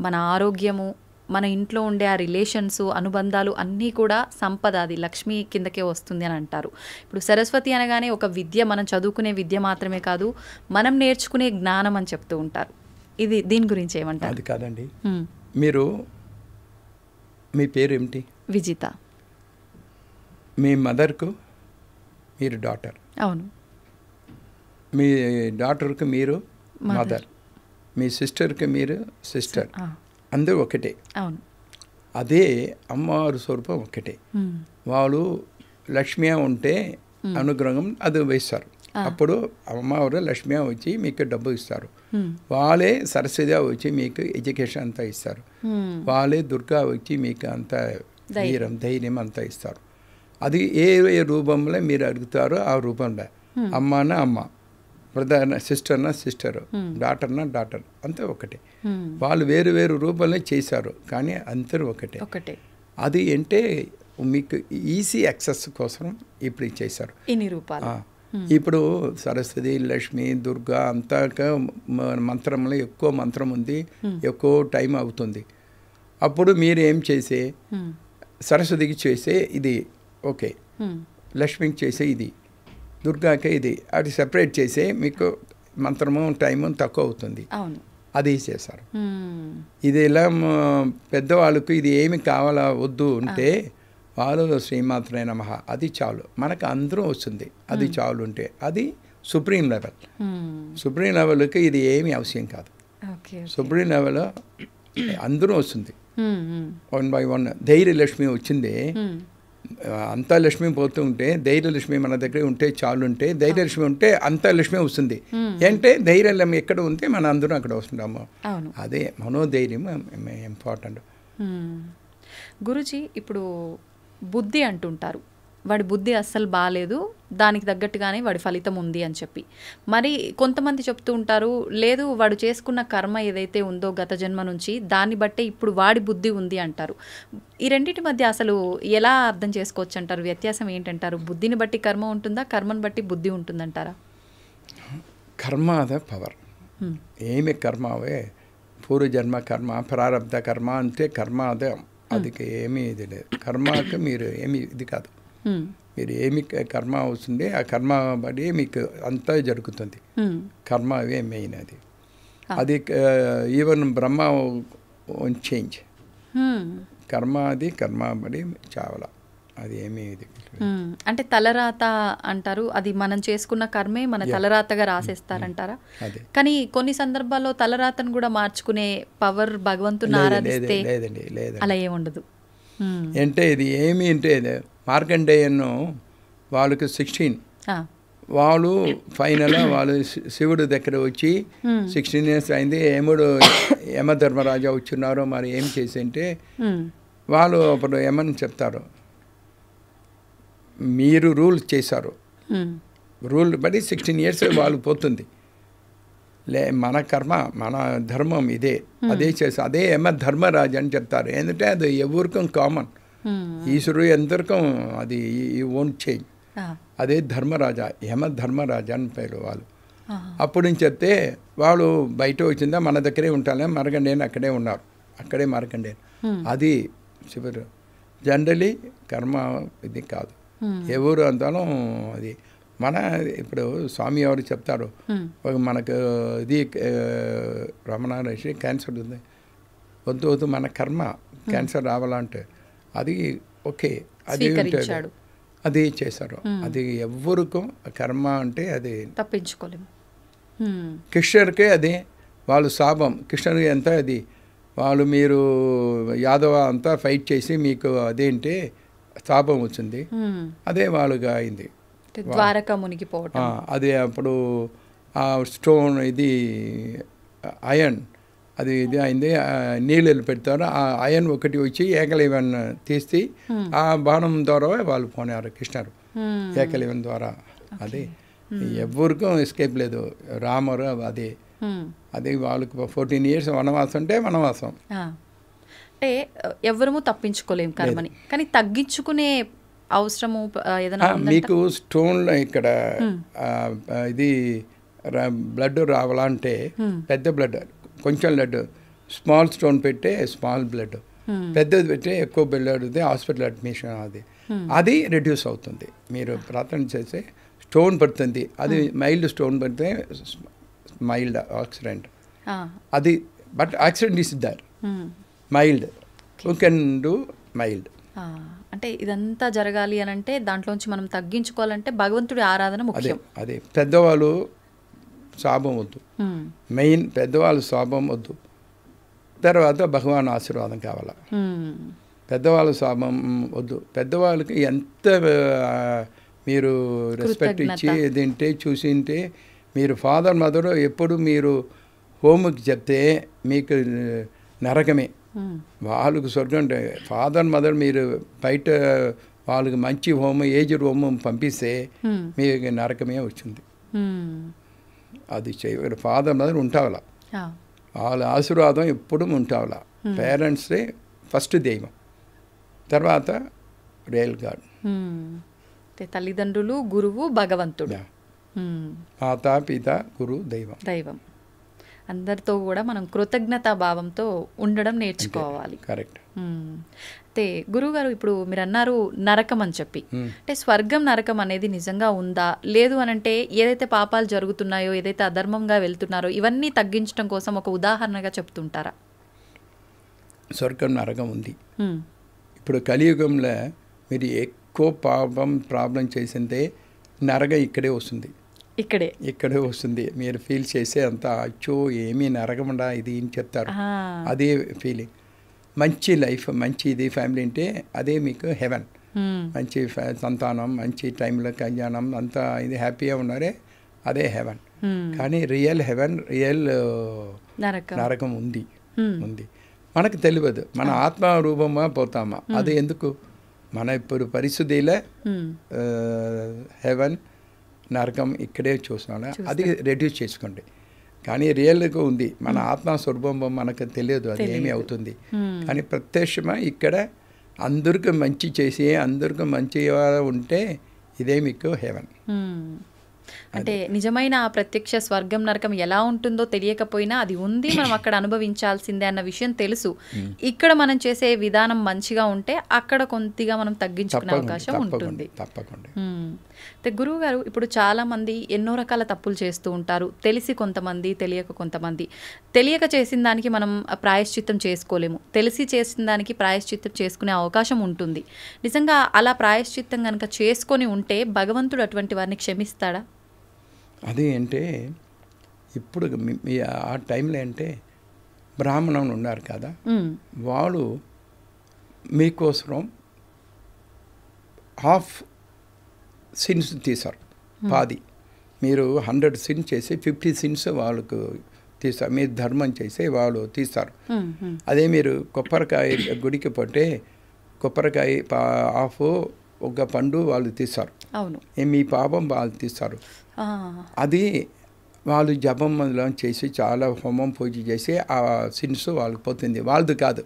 మన ఆరోగ్యము, మన ఇంట్లో ఉండే ఆ రిలేషన్స్, అనుబంధాలు అన్నీ కూడా సంపద, అది లక్ష్మి కిందకే వస్తుంది అని అంటారు. ఇప్పుడు సరస్వతి అనగానే ఒక విద్య, మనం చదువుకునే విద్య మాత్రమే కాదు, మనం నేర్చుకునే జ్ఞానం అని చెప్తూ ఉంటారు. దీని గురించి ఏమంటారు? అది కాదండి. మీరు మీ పేరు ఏమిటి? విజిత. మీ మదర్కు మీరు డాటర్. అవును. మీ డాటర్కి మీరు మదర్, మీ సిస్టర్కి మీరు సిస్టర్, అందరూ ఒకటే. అవును. అదే అమ్మవారి స్వరూపం ఒకటే. వాళ్ళు లక్ష్మి ఉంటే అనుగ్రహం అది వేస్తారు. అప్పుడు అమ్మవారు లక్ష్మి వచ్చి మీకు డబ్బు ఇస్తారు. వాళ్ళే సరస్వతి వచ్చి మీకు ఎడ్యుకేషన్ అంతా ఇస్తారు. వాళ్ళే దుర్గా వచ్చి మీకు అంత ధైర్యం అంతా ఇస్తారు. అది ఏ రూపంలో మీరు అడుగుతారో ఆ రూపంలో, అమ్మనా అమ్మ, బ్రదర్ సిస్టర్నా సిస్టర్, డాటర్నా డాటర్, అంతా ఒకటే. వాళ్ళు వేరు వేరు రూపంలో చేశారు కానీ అందరూ ఒకటే. అది అంటే మీకు ఈజీ యాక్సెస్ కోసం ఇప్పుడు చేశారు ఇన్ని రూపాలు. ఇప్పుడు సరస్వతి లక్ష్మి దుర్గా అంతా మంత్రంలో ఎక్కువ మంత్రం ఉంది, ఎక్కువ టైం అవుతుంది. అప్పుడు మీరు ఏం చేసే సరస్వతికి చేసే ఇది ఓకే, లక్ష్మికి చేసే ఇది, దుర్గాకి ఇది, అది సెపరేట్ చేసే మీకు మంత్రము టైము తక్కువ అవుతుంది. అది చేశారు. ఇది ఇలా పెద్దవాళ్ళకు ఇది ఏమి కావాలా వద్దు ఉంటే వాళ్ళు శ్రీమాత్రే నమః అది చాలు, మనకు అందరూ వస్తుంది. అది చాలు ఉంటే అది సుప్రీం లెవెల్. సుప్రీం లెవెల్కి ఇది ఏమి అవసరం కాదు. సుప్రీం లెవెల్ అందరూ వస్తుంది. 1 by 1 ధైర్యలక్ష్మి వచ్చింది. అంతా లక్ష్మి పోతూ ఉంటే ధైర్యలక్ష్మి మన దగ్గర ఉంటే చాలు, ఉంటే ధైర్యలక్ష్మి ఉంటే అంతా లక్ష్మి వస్తుంది. అంటే ధైర్యం ఎక్కడ ఉంటే మన అందరం అక్కడ వస్తున్నాము. అదే మనోధైర్యం ఇంపార్టెంట్. గురుజీ, ఇప్పుడు బుద్ధి అంటుంటారు, వాడి బుద్ధి అస్సలు బాగాలేదు, దానికి తగ్గట్టుగానే వాడి ఫలితం ఉంది అని చెప్పి. మరి కొంతమంది చెప్తూ ఉంటారు, లేదు వాడు చేసుకున్న కర్మ ఏదైతే ఉందో గత జన్మ నుంచి, దాన్ని బట్టే ఇప్పుడు వాడి బుద్ధి ఉంది అంటారు. ఈ రెండింటి మధ్య అసలు ఎలా అర్థం చేసుకోవచ్చు అంటారు? వ్యత్యాసం ఏంటంటారు? బుద్ధిని బట్టి కర్మ ఉంటుందా, కర్మను బట్టి బుద్ధి ఉంటుందంటారా? కర్మ అదే పవర్. ఏమి కర్మ అవే పూర్వజన్మ కర్మ, ప్రారంభ కర్మ అంటే కర్మ అదే. అది ఏమీ ఇది లేదు. కర్మకి మీరు ఏమి ఇది కాదు. మీరు ఏమి కర్మ అవుతుంది ఆ కర్మ బట్టి మీకు అంతా జరుగుతుంది. కర్మ అవే మెయిన్. అది ఈవెన్ బ్రహ్మ చేంజ్ కర్మ, అది కర్మ బడి చావల అది ఏమీ ఇది అంటే తలరాత అంటారు, అది మనం చేసుకున్న కర్మే మన తలరాతగా రాసేస్తారంటారా? అదే. కానీ కొన్ని సందర్భాల్లో తలరాతను కూడా మార్చుకునే పవర్ భగవంతుని ఆరాధిస్తే లేదండి, అలా ఏముండదు. అంటే ఇది ఏమి అంటే మార్కండేయను వాళ్ళకి 16 వాళ్ళు ఫైనల్ వాళ్ళు శివుడు దగ్గర వచ్చి 16 years అయింది, యమధర్మరాజా వచ్చున్నారు, మరి ఏం చేసి అంటే వాళ్ళు అప్పుడు ఏమని చెప్తారు, మీరు రూల్ చేశారు, రూల్ బట్టి 16 years వాళ్ళు పోతుంది, మన కర్మ మన ధర్మం ఇదే, అదే చేసి అదే యమధర్మరాజు అని చెప్తారు. ఎందుకంటే అది ఎవరికం కామన్, ఈశ్వరుడు ఎందరికం అది ఈ ఓన్ చేంజ్, అదే ధర్మరాజా, యమధర్మరాజా అని పేరు వాళ్ళు. అప్పుడు నుంచి చెప్తే వాళ్ళు బయట వచ్చిందా మన దగ్గరే ఉంటానే, మార్కండేయుని అక్కడే ఉన్నారు, అక్కడే మార్కండేయుని. అది శివుడు జనరలీ కర్మ ఇది కాదు, ఎవరు అంతానో అది మన ఇప్పుడు స్వామి ఎవరు చెప్తారు, మనకు ఇది రమణ ఋషి క్యాన్సర్ ఉంది, వద్దు వద్దు మన కర్మ క్యాన్సర్ రావాలంటే అది ఓకే, అది ఉంటుంది, అది చేశారు. అది ఎవరికో కర్మ అంటే అది తప్పించుకోలేము. కృష్ణుడికే అది వాళ్ళు శాపం, కృష్ణుడికి ఎంత అది వాళ్ళు మీరు యాదవ అంతా ఫైట్ చేసి మీకు అదేంటే శాపం వచ్చింది, అదే వాళ్ళుగా అయింది, ద్వారకా మునిగిపోవటం. అది అప్పుడు ఆ స్టోన్ ఇది అయన్ అది ఇది అయింది, నీళ్ళు పెడతారు, ఆ అయన్ ఒకటి వచ్చి ఏకలవ్యన్ తీసి ఆ బాణం ద్వారా వాళ్ళు పోనారు కృష్ణుడు, ఏకలవ్యన్ ద్వారా. అది ఎవరికీ ఎస్కేప్ లేదు, రామరు అదే అది వాళ్ళకి 14 years వనవాసం అంటే వనవాసం. అంటే ఎవరము తప్పించుకోలేము కర్మని, కానీ తగ్గించుకునే అవసరము ఏదైనా మీకు స్టోన్లో ఇక్కడ ఇది బ్లడ్ రావాలంటే పెద్ద బ్లడ్, కొంచెం బ్లడ్, స్మాల్ స్టోన్ పెట్టే స్మాల్ బ్లడ్, పెద్దది పెట్టే ఎక్కువ బ్లడ్, హాస్పిటల్ అడ్మిషన్, అది రెడ్యూస్ అవుతుంది. మీరు ప్రార్థన చేసే స్టోన్ పడుతుంది, అది మైల్డ్ స్టోన్ పడితే మైల్డ్ యాక్సిడెంట్, అది but accident is there mild, you can do mild. అంటే ఇదంతా జరగాలి అని అంటే దాంట్లోంచి మనం తగ్గించుకోవాలంటే భగవంతుడి ఆరాధన ముఖ్యం. అదే పెద్దవాళ్ళు శాపం వద్దు, మెయిన్ పెద్దవాళ్ళు శాపం వద్దు, తర్వాత భగవాన్ ఆశీర్వాదం కావాలా. పెద్దవాళ్ళ శాపం వద్దు, పెద్దవాళ్ళకి ఎంత మీరు రెస్పెక్ట్ ఇచ్చి తింటే చూసింటే, మీరు ఫాదర్ మదర్ ఎప్పుడు మీరు హోమ్కి చెప్తే మీకు నరకమే, వాళ్ళకు స్వర్గం అంటే ఫాదర్ మదర్ మీరు బయట వాళ్ళకి మంచి హోమ్ ఏజ్డ్ హోమ్ పంపిస్తే మీకు నరకమే వచ్చింది. అది చేయ ఫాదర్ మదర్ ఉంటావాల, వాళ్ళ ఆశీర్వాదం ఎప్పుడు ఉంటావాల. పేరెంట్సే ఫస్ట్ దైవం, తర్వాత రియల్ గాడ్, తల్లిదండ్రులు, గురువు, భగవంతుడు, మాతా పిత గురు దైవం. దైవం అందరితో కూడా మనం కృతజ్ఞతా భావంతో ఉండడం నేర్చుకోవాలి. కరెక్ట్. అయితే గురువుగారు ఇప్పుడు మీరు అన్నారు నరకం అని చెప్పి, అంటే స్వర్గం నరకం అనేది నిజంగా ఉందా లేదు అని అంటే ఏదైతే పాపాలు జరుగుతున్నాయో, ఏదైతే అధర్మంగా వెళ్తున్నారో ఇవన్నీ తగ్గించడం కోసం ఒక ఉదాహరణగా చెప్తుంటారా? స్వర్గం నరకం ఉంది. ఇప్పుడు కలియుగంలో మీరు ఎక్కువ ప్రాబ్లం చేసిందే నరకం ఇక్కడే వస్తుంది, ఇక్కడే వస్తుంది. మీరు ఫీల్ చేసే అంత అచ్చో ఏమీ నరకమండా ఇది అని చెప్తారు, అదే ఫీలింగ్. మంచి లైఫ్, మంచి ఇది ఫ్యామిలీ అంటే అదే మీకు హెవెన్. మంచి సంతానం, మంచి టైంలో కళ్యాణం అంతా ఇది హ్యాపీగా ఉన్నారే, అదే హెవెన్. కానీ రియల్ హెవెన్, రియల్ నరకం ఉంది. మనకు తెలియదు, మన ఆత్మరూపంగా పోతామా, అది ఎందుకు మన ఇప్పుడు పరిస్థితిలో హెవెన్ నరకం ఇక్కడే చూస్తున్నాను, అది రెడ్యూస్ చేసుకోండి. కానీ రియల్గా ఉంది, మన ఆత్మస్వరూపం మనకు తెలియదు అది ఏమి అవుతుంది. కానీ ప్రత్యక్షంగా ఇక్కడ అందరికీ మంచి చేసి అందరికీ మంచిగా ఉంటే ఇదే మీకు హెవెన్. అంటే నిజమైన ఆ ప్రత్యక్ష స్వర్గం నరకం ఎలా ఉంటుందో తెలియకపోయినా అది ఉంది, మనం అక్కడ అనుభవించాల్సిందే అన్న విషయం తెలుసు. ఇక్కడ మనం చేసే విధానం మంచిగా ఉంటే అక్కడ కొద్దిగా మనం తగ్గించుకునే అవకాశం ఉంటుంది. తప్పకుండా. గురువు గారు, ఇప్పుడు చాలా మంది ఎన్నో రకాల తప్పులు చేస్తూ ఉంటారు. తెలిసి కొంతమంది, తెలియక కొంతమంది. తెలియక చేసిన దానికి మనం ప్రాయశ్చిత్తం చేసుకోలేము, తెలిసి చేసిన దానికి ప్రాయశ్చిత్తం చేసుకునే అవకాశం ఉంటుంది. నిజంగా అలా ప్రాయశ్చిత్తం కనుక చేసుకొని ఉంటే భగవంతుడు అటువంటి వారిని క్షమిస్తాడా? అది అంటే ఇప్పుడు ఆ టైంలో అంటే బ్రాహ్మణులు ఉన్నారు కదా, వాళ్ళు మీకోసం హాఫ్ సిన్స్ తీశారు, పాది. మీరు 100 సిన్స్ చేసి 50 సిన్స్ వాళ్ళకు తీస్తారు. మీరు ధర్మం చేసి వాళ్ళు తీస్తారు. అదే మీరు కొబ్బరికాయ గుడికి పోతే కొబ్బరికాయ హాఫ్ ఒక పండు వాళ్ళు తీస్తారు. అవును, మీ పాపం వాళ్ళు తీస్తారు. అది వాళ్ళు జపం చేసి చాలా హోమం పూజ చేసి ఆ సిన్స్ వాళ్ళకి పోతుంది. వాళ్ళది కాదు,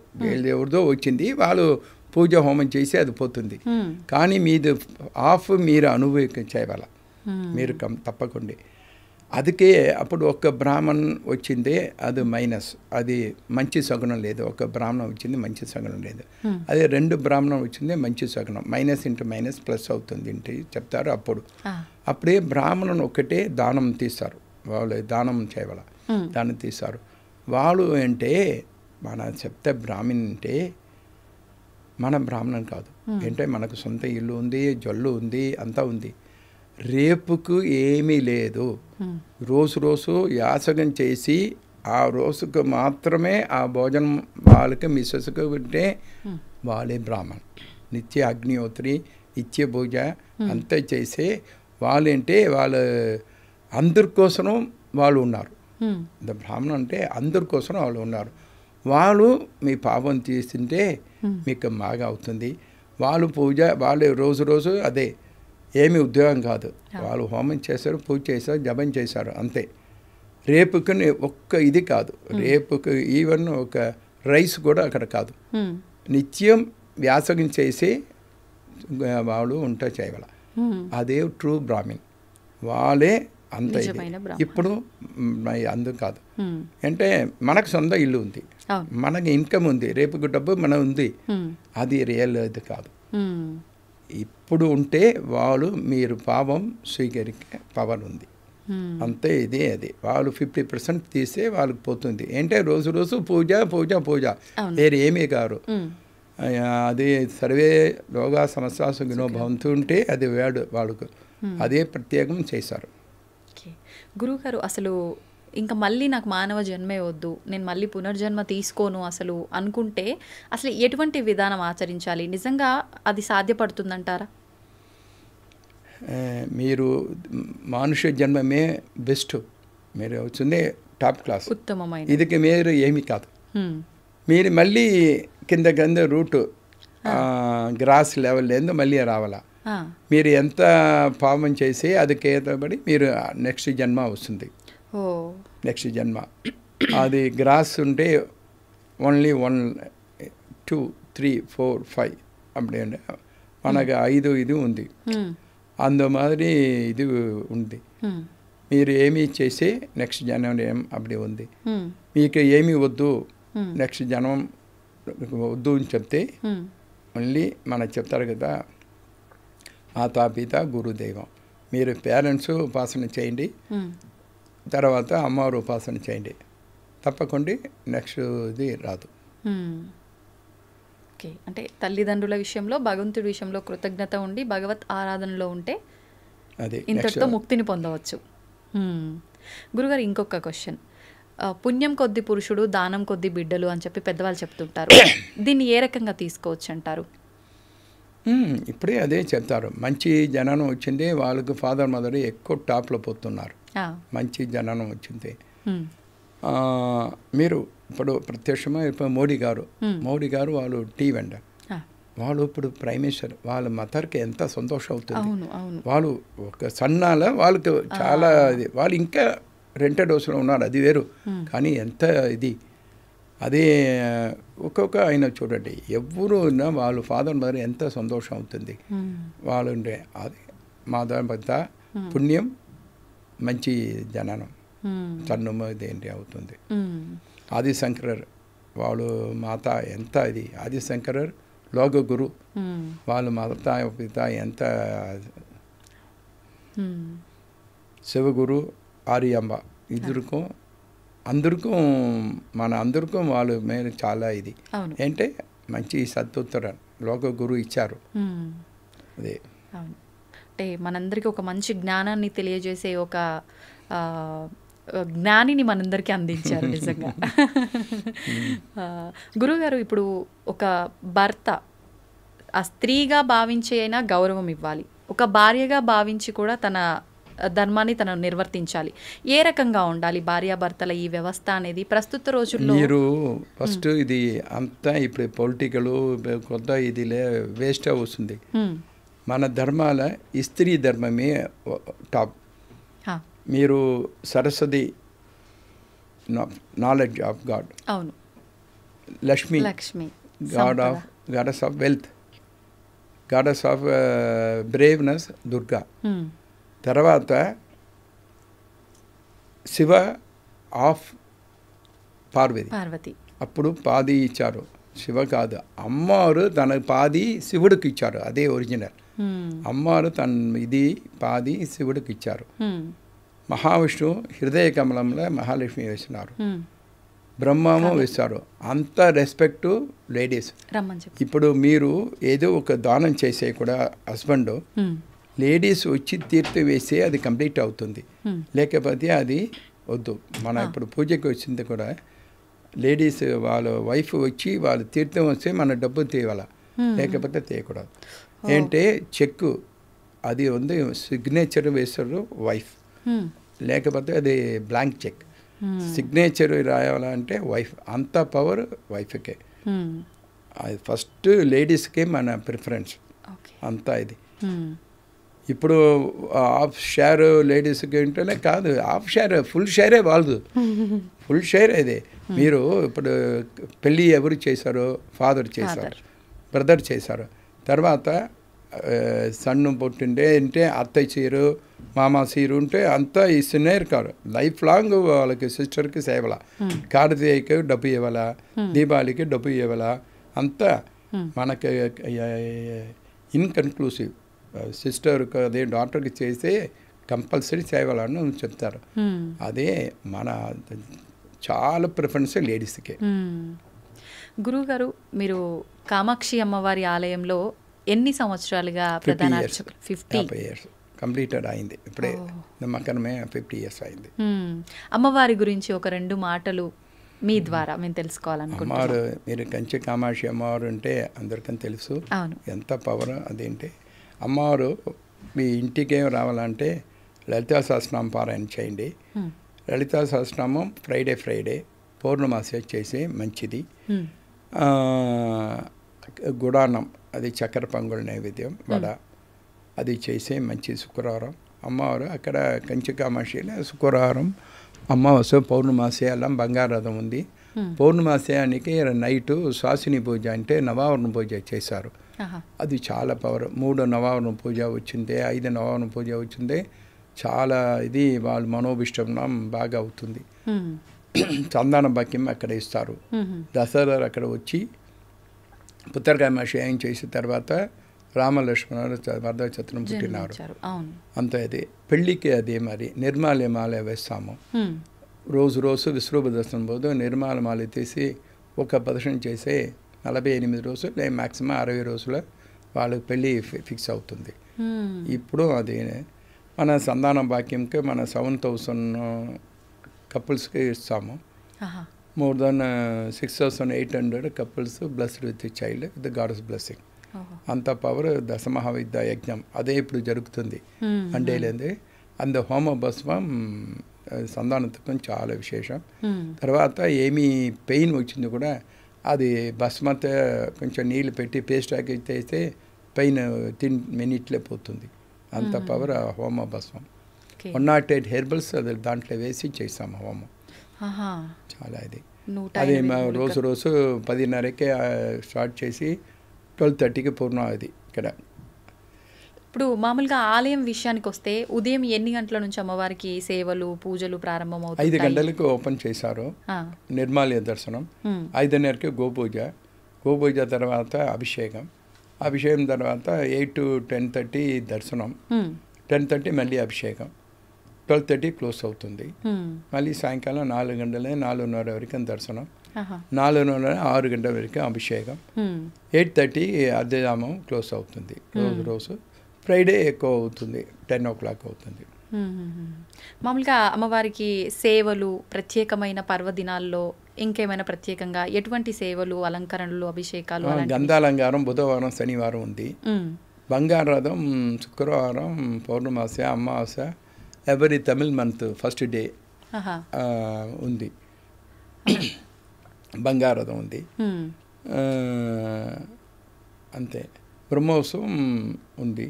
ఎవరిదో వచ్చింది, వాళ్ళు పూజ హోమం చేసి అది పోతుంది. కానీ మీది హాఫ్ మీరు అనుభవించేవాళ్ళ, మీరు తప్పకుండా. అందుకే అప్పుడు ఒక బ్రాహ్మణ్ వచ్చింది, అది మైనస్, అది మంచి సగుణం లేదు. ఒక బ్రాహ్మణం వచ్చింది, మంచి సగుణం లేదు. అదే 2 బ్రాహ్మణం వచ్చింది, మంచి సగుణం. మైనస్ ఇంటూ మైనస్ ప్లస్ అవుతుంది ఇంటి చెప్తారు. అప్పుడే బ్రాహ్మణుని ఒకటే దానం తీస్తారు, వాళ్ళు దానం చేయవాల, దానం తీస్తారు. వాళ్ళు అంటే మన చెప్తే బ్రాహ్మణ్ అంటే మన బ్రాహ్మణం కాదు, అంటే మనకు సొంత ఇల్లు ఉంది, జల్లు ఉంది, అంతా ఉంది. రేపుకు ఏమీ లేదు. రోజు యాసగం చేసి ఆ రోజుకు మాత్రమే ఆ భోజనం వాళ్ళకి మిస్సెస్కు ఉంటే వాళ్ళే బ్రాహ్మణ్. నిత్య అగ్నిహోత్రి, నిత్య పూజ అంతా చేసే వాళ్ళంటే వాళ్ళు అందరి కోసం వాళ్ళు ఉన్నారు. బ్రాహ్మణం అంటే అందరి కోసం వాళ్ళు ఉన్నారు. వాళ్ళు మీ పాపం తీస్తుంటే మీకు బాగా అవుతుంది. వాళ్ళు పూజ, వాళ్ళు రోజు అదే, ఏమి ఉద్యోగం కాదు. వాళ్ళు హోమం చేశారు, పూజ చేశారు, జపం చేశారు, అంతే. రేపుకి ఒక్క ఇది కాదు, రేపుకి ఈవెన్ ఒక రైస్ కూడా అక్కడ కాదు. నిత్యం వ్యాసగం చేసి వాళ్ళు ఉంటా చేయగల, అదే ట్రూ బ్రాహ్మణ్. వాళ్ళే అంత ఇది. ఇప్పుడు అందుకు కాదు అంటే మనకు సొంత ఇల్లు ఉంది, మనకి ఇన్కమ్ ఉంది, రేపు డబ్బు మనం ఉంది, అది రియల్ ఇది కాదు. ఇప్పుడు ఉంటే వాళ్ళు మీరు పాపం స్వీకరించే పవర్ ఉంది, అంతే. ఇదే అది వాళ్ళు 50% తీస్తే వాళ్ళకి పోతుంది. అంటే రోజు పూజ పూజ పూజ, వేరే ఏమీ కాదు. అది సర్వే లోగా సమస్య సుఖినో భవంతు ఉంటే అది వాళ్ళకు అదే ప్రత్యేకం చేశారు. గురువుగారు, అసలు ఇంకా మళ్ళీ నాకు మానవ జన్మే వద్దు, నేను మళ్ళీ పునర్జన్మ తీసుకోను అసలు అనుకుంటే అసలు ఎటువంటి విధానం ఆచరించాలి? నిజంగా అది సాధ్యపడుతుందంటారా? మీరు మనుష్య జన్మమే బెస్ట్, మీరు వచ్చిందే టాప్ క్లాస్, ఉత్తమమైన. ఇదికి మీరు ఏమీ కాదు. మీరు మళ్ళీ కింద రూట్ గ్రాస్ లెవెల్ లేదు, మళ్ళీ రావాలా. మీరు ఎంత పాపం చేసి అది కేతబడి మీరు నెక్స్ట్ జన్మ వస్తుంది. నెక్స్ట్ జన్మ అది గ్రాస్ ఉంటే ఓన్లీ 1 2 3 4 5 அப்படி మనకు 5 ఇది ఉంది, అందు మాదిరి ఇది ఉంది. మీరు ఏమి చేసి నెక్స్ట్ జన్మ ఏం అప్పుడే ఉంది. మీకు ఏమి వద్దు, నెక్స్ట్ జన్మం వద్దు అని చెప్తే ఓన్లీ మనకు చెప్తారు కదా, మాతాపిత గురుదైవం. మీరు పేరెంట్స్ ఉపాసన చేయండి, తర్వాత అమ్మవారు ఉపాసన చేయండి, తప్పకుండా నెక్స్ట్ ఇది రాదు. ఓకే, అంటే తల్లిదండ్రుల విషయంలో, భగవంతుడి విషయంలో కృతజ్ఞత ఉండి భగవత్ ఆరాధనలో ఉంటే అది ఇంతటితో ముక్తిని పొందవచ్చు. గురుగారు, ఇంకొక క్వశ్చన్. పుణ్యం కొద్ది పురుషుడు, దానం కొద్ది బిడ్డలు అని చెప్పి పెద్దవాళ్ళు చెప్తుంటారు. దీన్ని ఏ రకంగా తీసుకోవచ్చు అంటారు? ఇప్పుడే అదే చెప్తారు. మంచి జననం వచ్చింది, వాళ్ళకు ఫాదర్ మదర్ ఎక్కువ టాప్లో పోతున్నారు. మంచి జననం వచ్చింది. మీరు ఇప్పుడు ప్రత్యక్షంగా ఇప్పుడు మోడీ గారు వాళ్ళు టీ వెండర్, వాళ్ళు ఇప్పుడు ప్రైమ్ మినిస్టర్, వాళ్ళ మదర్కి ఎంత సంతోషం అవుతుంది. వాళ్ళు ఒక సన్నాల వాళ్ళకి చాలా ఇది, వాళ్ళు ఇంకా 2 డోసులో ఉన్నారు, అది వేరు. కానీ ఎంత ఇది, అదే ఒక్కొక్క ఆయన చూడండి, ఎవరు ఉన్నా వాళ్ళు ఫాదర్ మదర్ ఎంత సంతోషం అవుతుంది. వాళ్ళు ఉండే అది మాధవ పెద్ద పుణ్యం మంచి జననం సన్నుమ ఇదేంటి అవుతుంది. ఆదిశంకరర్ వాళ్ళు మాత ఎంత ఇది ఆదిశంకరర్ లోక గురు వాళ్ళు మాత పిత ఎంత శివగురు ఆర్యంబ ఇద్దరుకు అందరికీ మన అందరికీ వాళ్ళు మేము చాలా ఇది అంటే మంచి సత్పుత్ర లోక గురువు ఇచ్చారు. అదే అంటే మనందరికీ ఒక మంచి జ్ఞానాన్ని తెలియజేసే ఒక జ్ఞానిని మనందరికీ అందించారు నిజంగా. గురువుగారు, ఇప్పుడు ఒక భర్త ఆ స్త్రీగా భావించి అయినా గౌరవం ఇవ్వాలి, ఒక భార్యగా భావించి కూడా తన ధర్మాన్ని తను నిర్వర్తించాలి. ఏ రకంగా ఉండాలి భార్యాభర్తల ఈ వ్యవస్థ అనేది ప్రస్తుత రోజుల్లో? మీరు ఫస్ట్ ఇది అంతా ఇప్పుడు పొలిటికల్ కొత్త ఇదిలే వేస్ట్ వస్తుంది. మన ధర్మాల స్త్రీ ధర్మమే టాప్. మీరు సరస్వతి నాలెడ్జ్ ఆఫ్ గాడ్, అవును, Lakshmi goddess of wealth, goddess of braveness Durga, తర్వాత శివ ఆఫ్ పార్వతి. అప్పుడు పాది ఇచ్చారు, శివ కాదు, అమ్మవారు తన పాది శివుడికి ఇచ్చారు, అదే ఒరిజినల్. అమ్మవారు తన ఇది పాది శివుడికి ఇచ్చారు. మహావిష్ణువు హృదయ కమలంలో మహాలక్ష్మి వేసినారు, బ్రహ్మము వేశారు. అంత రెస్పెక్టు లేడీస్. ఇప్పుడు మీరు ఏదో ఒక దానం చేసే కూడా హస్బెండ్ లేడీస్ వచ్చి తీర్థం వేస్తే అది కంప్లీట్ అవుతుంది, లేకపోతే అది వద్దు. మన ఇప్పుడు పూజకి వచ్చింది కూడా లేడీస్ వాళ్ళ వైఫ్ వచ్చి వాళ్ళ తీర్థం వస్తే మన డబ్బు తీయాల, లేకపోతే తీయకూడదు. ఏంటంటే చెక్కు అది ఉంది సిగ్నేచర్ వేస్తారు వైఫ్, లేకపోతే అది బ్లాంక్ చెక్. సిగ్నేచర్ రాయాలంటే వైఫ్, అంత పవర్ వైఫ్కే. అది ఫస్ట్ లేడీస్కే మన ప్రిఫరెన్స్ అంతా ఇది. ఇప్పుడు హాఫ్ షేర్ లేడీస్కి ఏంటనే కాదు, హాఫ్ షేర్ ఫుల్ షేరే వాళ్ళదు, ఫుల్ షేర్ అదే. మీరు ఇప్పుడు పెళ్ళి ఎవరు చేశారో, ఫాదర్ చేశారు, బ్రదర్ చేశారు, తర్వాత సన్ను పుట్టిండే అంటే అత్తయ్య చీరు మామ సీరు ఉంటే అంతా ఇస్తున్నారు కాదు. లైఫ్ లాంగ్ వాళ్ళకి సిస్టర్కి సేవల, కార్తీయకి డబ్బు ఇవ్వాలా, దీపావళికి డబ్బు ఇవ్వాలా, అంతా మనకి ఇన్కన్క్లూసివ్. సిస్టర్కి అదే డాక్టర్కి చేస్తే కంపల్సరీ సేవలని చెప్తారు. అదే మన చాలా ప్రిఫరెన్స్ లేడీస్కి. గురువుగారు, మీరు కామాక్షి అమ్మవారి ఆలయంలో ఎన్ని సంవత్సరాలుగా ప్రధాన అర్చకులు? 50 years కంప్లీటెడ్ అయింది. ఇప్పుడే నమ్మకమే 50 years అయింది. అమ్మవారి గురించి ఒక 2 మాటలు మీ ద్వారా మేము తెలుసుకోవాలనుకుంటున్నాం. అమ్మవారు, మీరు కంచి కామాక్షి అమ్మవారు అంటే అందరికీ తెలుసు ఎంత పవర్. అదేంటి అమ్మవారు మీ ఇంటికి రావాలంటే లలితా సహస్రనామం పారాయణ చేయండి. లలితా సహస్రనామం ఫ్రైడే పౌర్ణమాసి చేసి మంచిది. గుడానం అది చక్కెర పొంగల్ నైవేద్యం వడ అది చేసే మంచి. శుక్రవారం అమ్మవారు అక్కడ కంచి కామాక్షిలో శుక్రవారం అమావాస్య పౌర్ణమాసి అలా బంగారథం ఉంది. పౌర్ణమాసానికి నైటు శాసిని పూజ అంటే నవావరణ పూజ చేశారు. అది చాలా పవర్. 3 నవావరణ పూజ వచ్చింది, 5 నవావరణ పూజ వచ్చింది. చాలా ఇది వాళ్ళ మనోభిష్టం బాగా అవుతుంది. సంతాన భాగ్యం అక్కడ ఇస్తారు. దసరా అక్కడ వచ్చి పుత్రకామాక్షి ఏం చేసిన తర్వాత రామలక్ష్మణుడు వరదచత్రం పుట్టినారు. అంత ఇది పెళ్ళికి అదే మరి నిర్మాల్య మాల వేస్తాము. రోజు విశ్వరూప దర్శనం పోదు నిర్మాల మాల తీసి ఒక ప్రదర్శన చేసి 48 రోజులు లేదా మ్యాక్సిమం 60 రోజుల వాళ్ళకి పెళ్ళి ఫిక్స్ అవుతుంది. ఇప్పుడు అది మన సంతాన భాగ్యంకి మన 7,000 కపుల్స్కి ఇస్తాము. more than 6,800 couples blessed with the child with the God's blessing. అంత పవర్ దశమహావిద్య యజ్ఞం అదే ఇప్పుడు జరుగుతుంది. అంటేలేంది అంద హోమ భస్మం సంతానత్వం చాలా విశేషం. తర్వాత ఏమీ పెయిన్ వచ్చింది కూడా అది భస్మతో కొంచెం నీళ్ళు పెట్టి పేస్ట్ ఆకి చేస్తే పెయిన్ 10 minutes పోతుంది. అంత పవర్ హోమ భస్మం. 108 హెర్బల్స్ అది దాంట్లో వేసి చేస్తాము హోమం. చాలా ఇది అది రోజు 10:30కి స్టార్ట్ చేసి 12:30కి పూర్ణం. అది ఇక్కడ ఇప్పుడు మామూలుగా ఆలయం విషయానికి వస్తే ఉదయం ఎన్ని గంటల నుంచి అమ్మవారికి సేవలు పూజలు ప్రారంభం 5 గంటలకు ఓపెన్ చేశారు. నిర్మాల్య దర్శనం. 5:30కి గోపూజ తర్వాత అభిషేకం తర్వాత 8 to 10:30 దర్శనం. 10:30 మళ్ళీ అభిషేకం. 12:30 క్లోజ్ అవుతుంది. మళ్ళీ సాయంకాలం 4 గంటలే 4:30 వరకు దర్శనం. 4:30 6 గంటల వరకు అభిషేకం. 8:30 అర్ధజామం క్లోజ్ అవుతుంది. రోజు ఫ్రైడే ఎక్కువ అవుతుంది, 10 o'clock అవుతుంది. మామూలుగా అమ్మవారికి సేవలు ప్రత్యేకమైన పర్వదినాల్లో ఇంకేమైనా ప్రత్యేకంగా ఎటువంటి సేవలు, అలంకరణలు, అభిషేకాలు? గంధాలంకారం బుధవారం శనివారం ఉంది. బంగారథం శుక్రవారం పౌర్ణమాస అమావాస్య every Tamil month first day ఉంది. బంగారథం ఉంది. అంతే. బ్రహ్మోత్సవం ఉంది.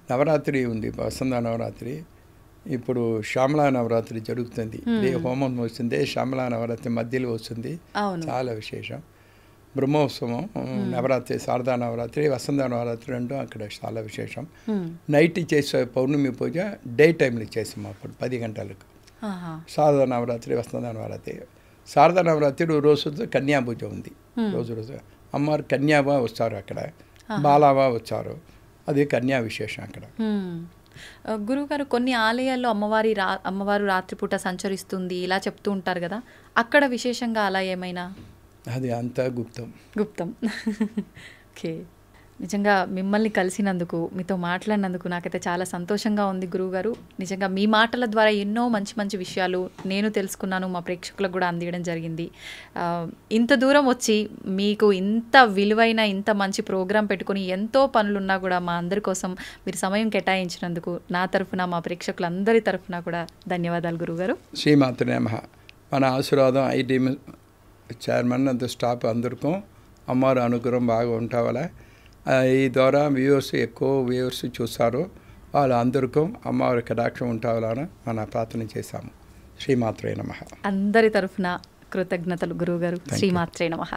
నవరాత్రి ఉంది, వసంత నవరాత్రి. ఇప్పుడు శ్యామలా నవరాత్రి జరుగుతుంది. హోమం వస్తుంది, శ్యామలా నవరాత్రి మధ్యలో వస్తుంది, చాలా విశేషం. బ్రహ్మోత్సవం, నవరాత్రి, శారదా నవరాత్రి, వసంత నవరాత్రి రెండు అక్కడ చాలా విశేషం. నైట్ చేసే పౌర్ణమి పూజ డే టైంలో చేసాము అప్పుడు 10 గంటలకు. శారదా నవరాత్రి, వసంత నవరాత్రి. శారదా నవరాత్రి రోజు కన్యా పూజ ఉంది. రోజు అమ్మవారు కన్యావా వస్తారు, అక్కడ బాలావా వచ్చారు. అది కన్యా విశేషం అక్కడ. గురువుగారు, కొన్ని ఆలయాల్లో అమ్మవారు రాత్రిపూట సంచరిస్తుంది ఇలా చెప్తూ ఉంటారు కదా, అక్కడ విశేషంగా అలా ఏమైనా? అది అంతా గుప్తం. ఓకే. నిజంగా మిమ్మల్ని కలిసినందుకు, మీతో మాట్లాడినందుకు నాకైతే చాలా సంతోషంగా ఉంది గురువుగారు. నిజంగా మీ మాటల ద్వారా ఎన్నో మంచి మంచి విషయాలు నేను తెలుసుకున్నాను, మా ప్రేక్షకులకు కూడా అందించడం జరిగింది. ఇంత దూరం వచ్చి మీకు ఇంత విలువైన ఇంత మంచి ప్రోగ్రాం పెట్టుకొని ఎంతో పనులున్నా కూడా మా అందరి కోసం మీరు సమయం కేటాయించినందుకు నా తరఫున, మా ప్రేక్షకులందరి తరఫున కూడా ధన్యవాదాలు గురువుగారు. శ్రీమాత్రే నమః. మన ఆశీర్వాదం ఐటీఎం చైర్మన్ అంత స్టాఫ్ అందరికీ అమ్మవారి అనుగ్రహం బాగా ఉంటావాలా. ఈ ద్వారా ఎక్కువ వ్యూవర్స్ చూస్తారు, వాళ్ళందరికీ అమ్మవారి కటాక్షం ఉంటావాలని మన ప్రార్థన చేశాము. శ్రీమాత్రే నమః. అందరి తరఫున కృతజ్ఞతలు గురువుగారు. శ్రీమాత్రే నమః.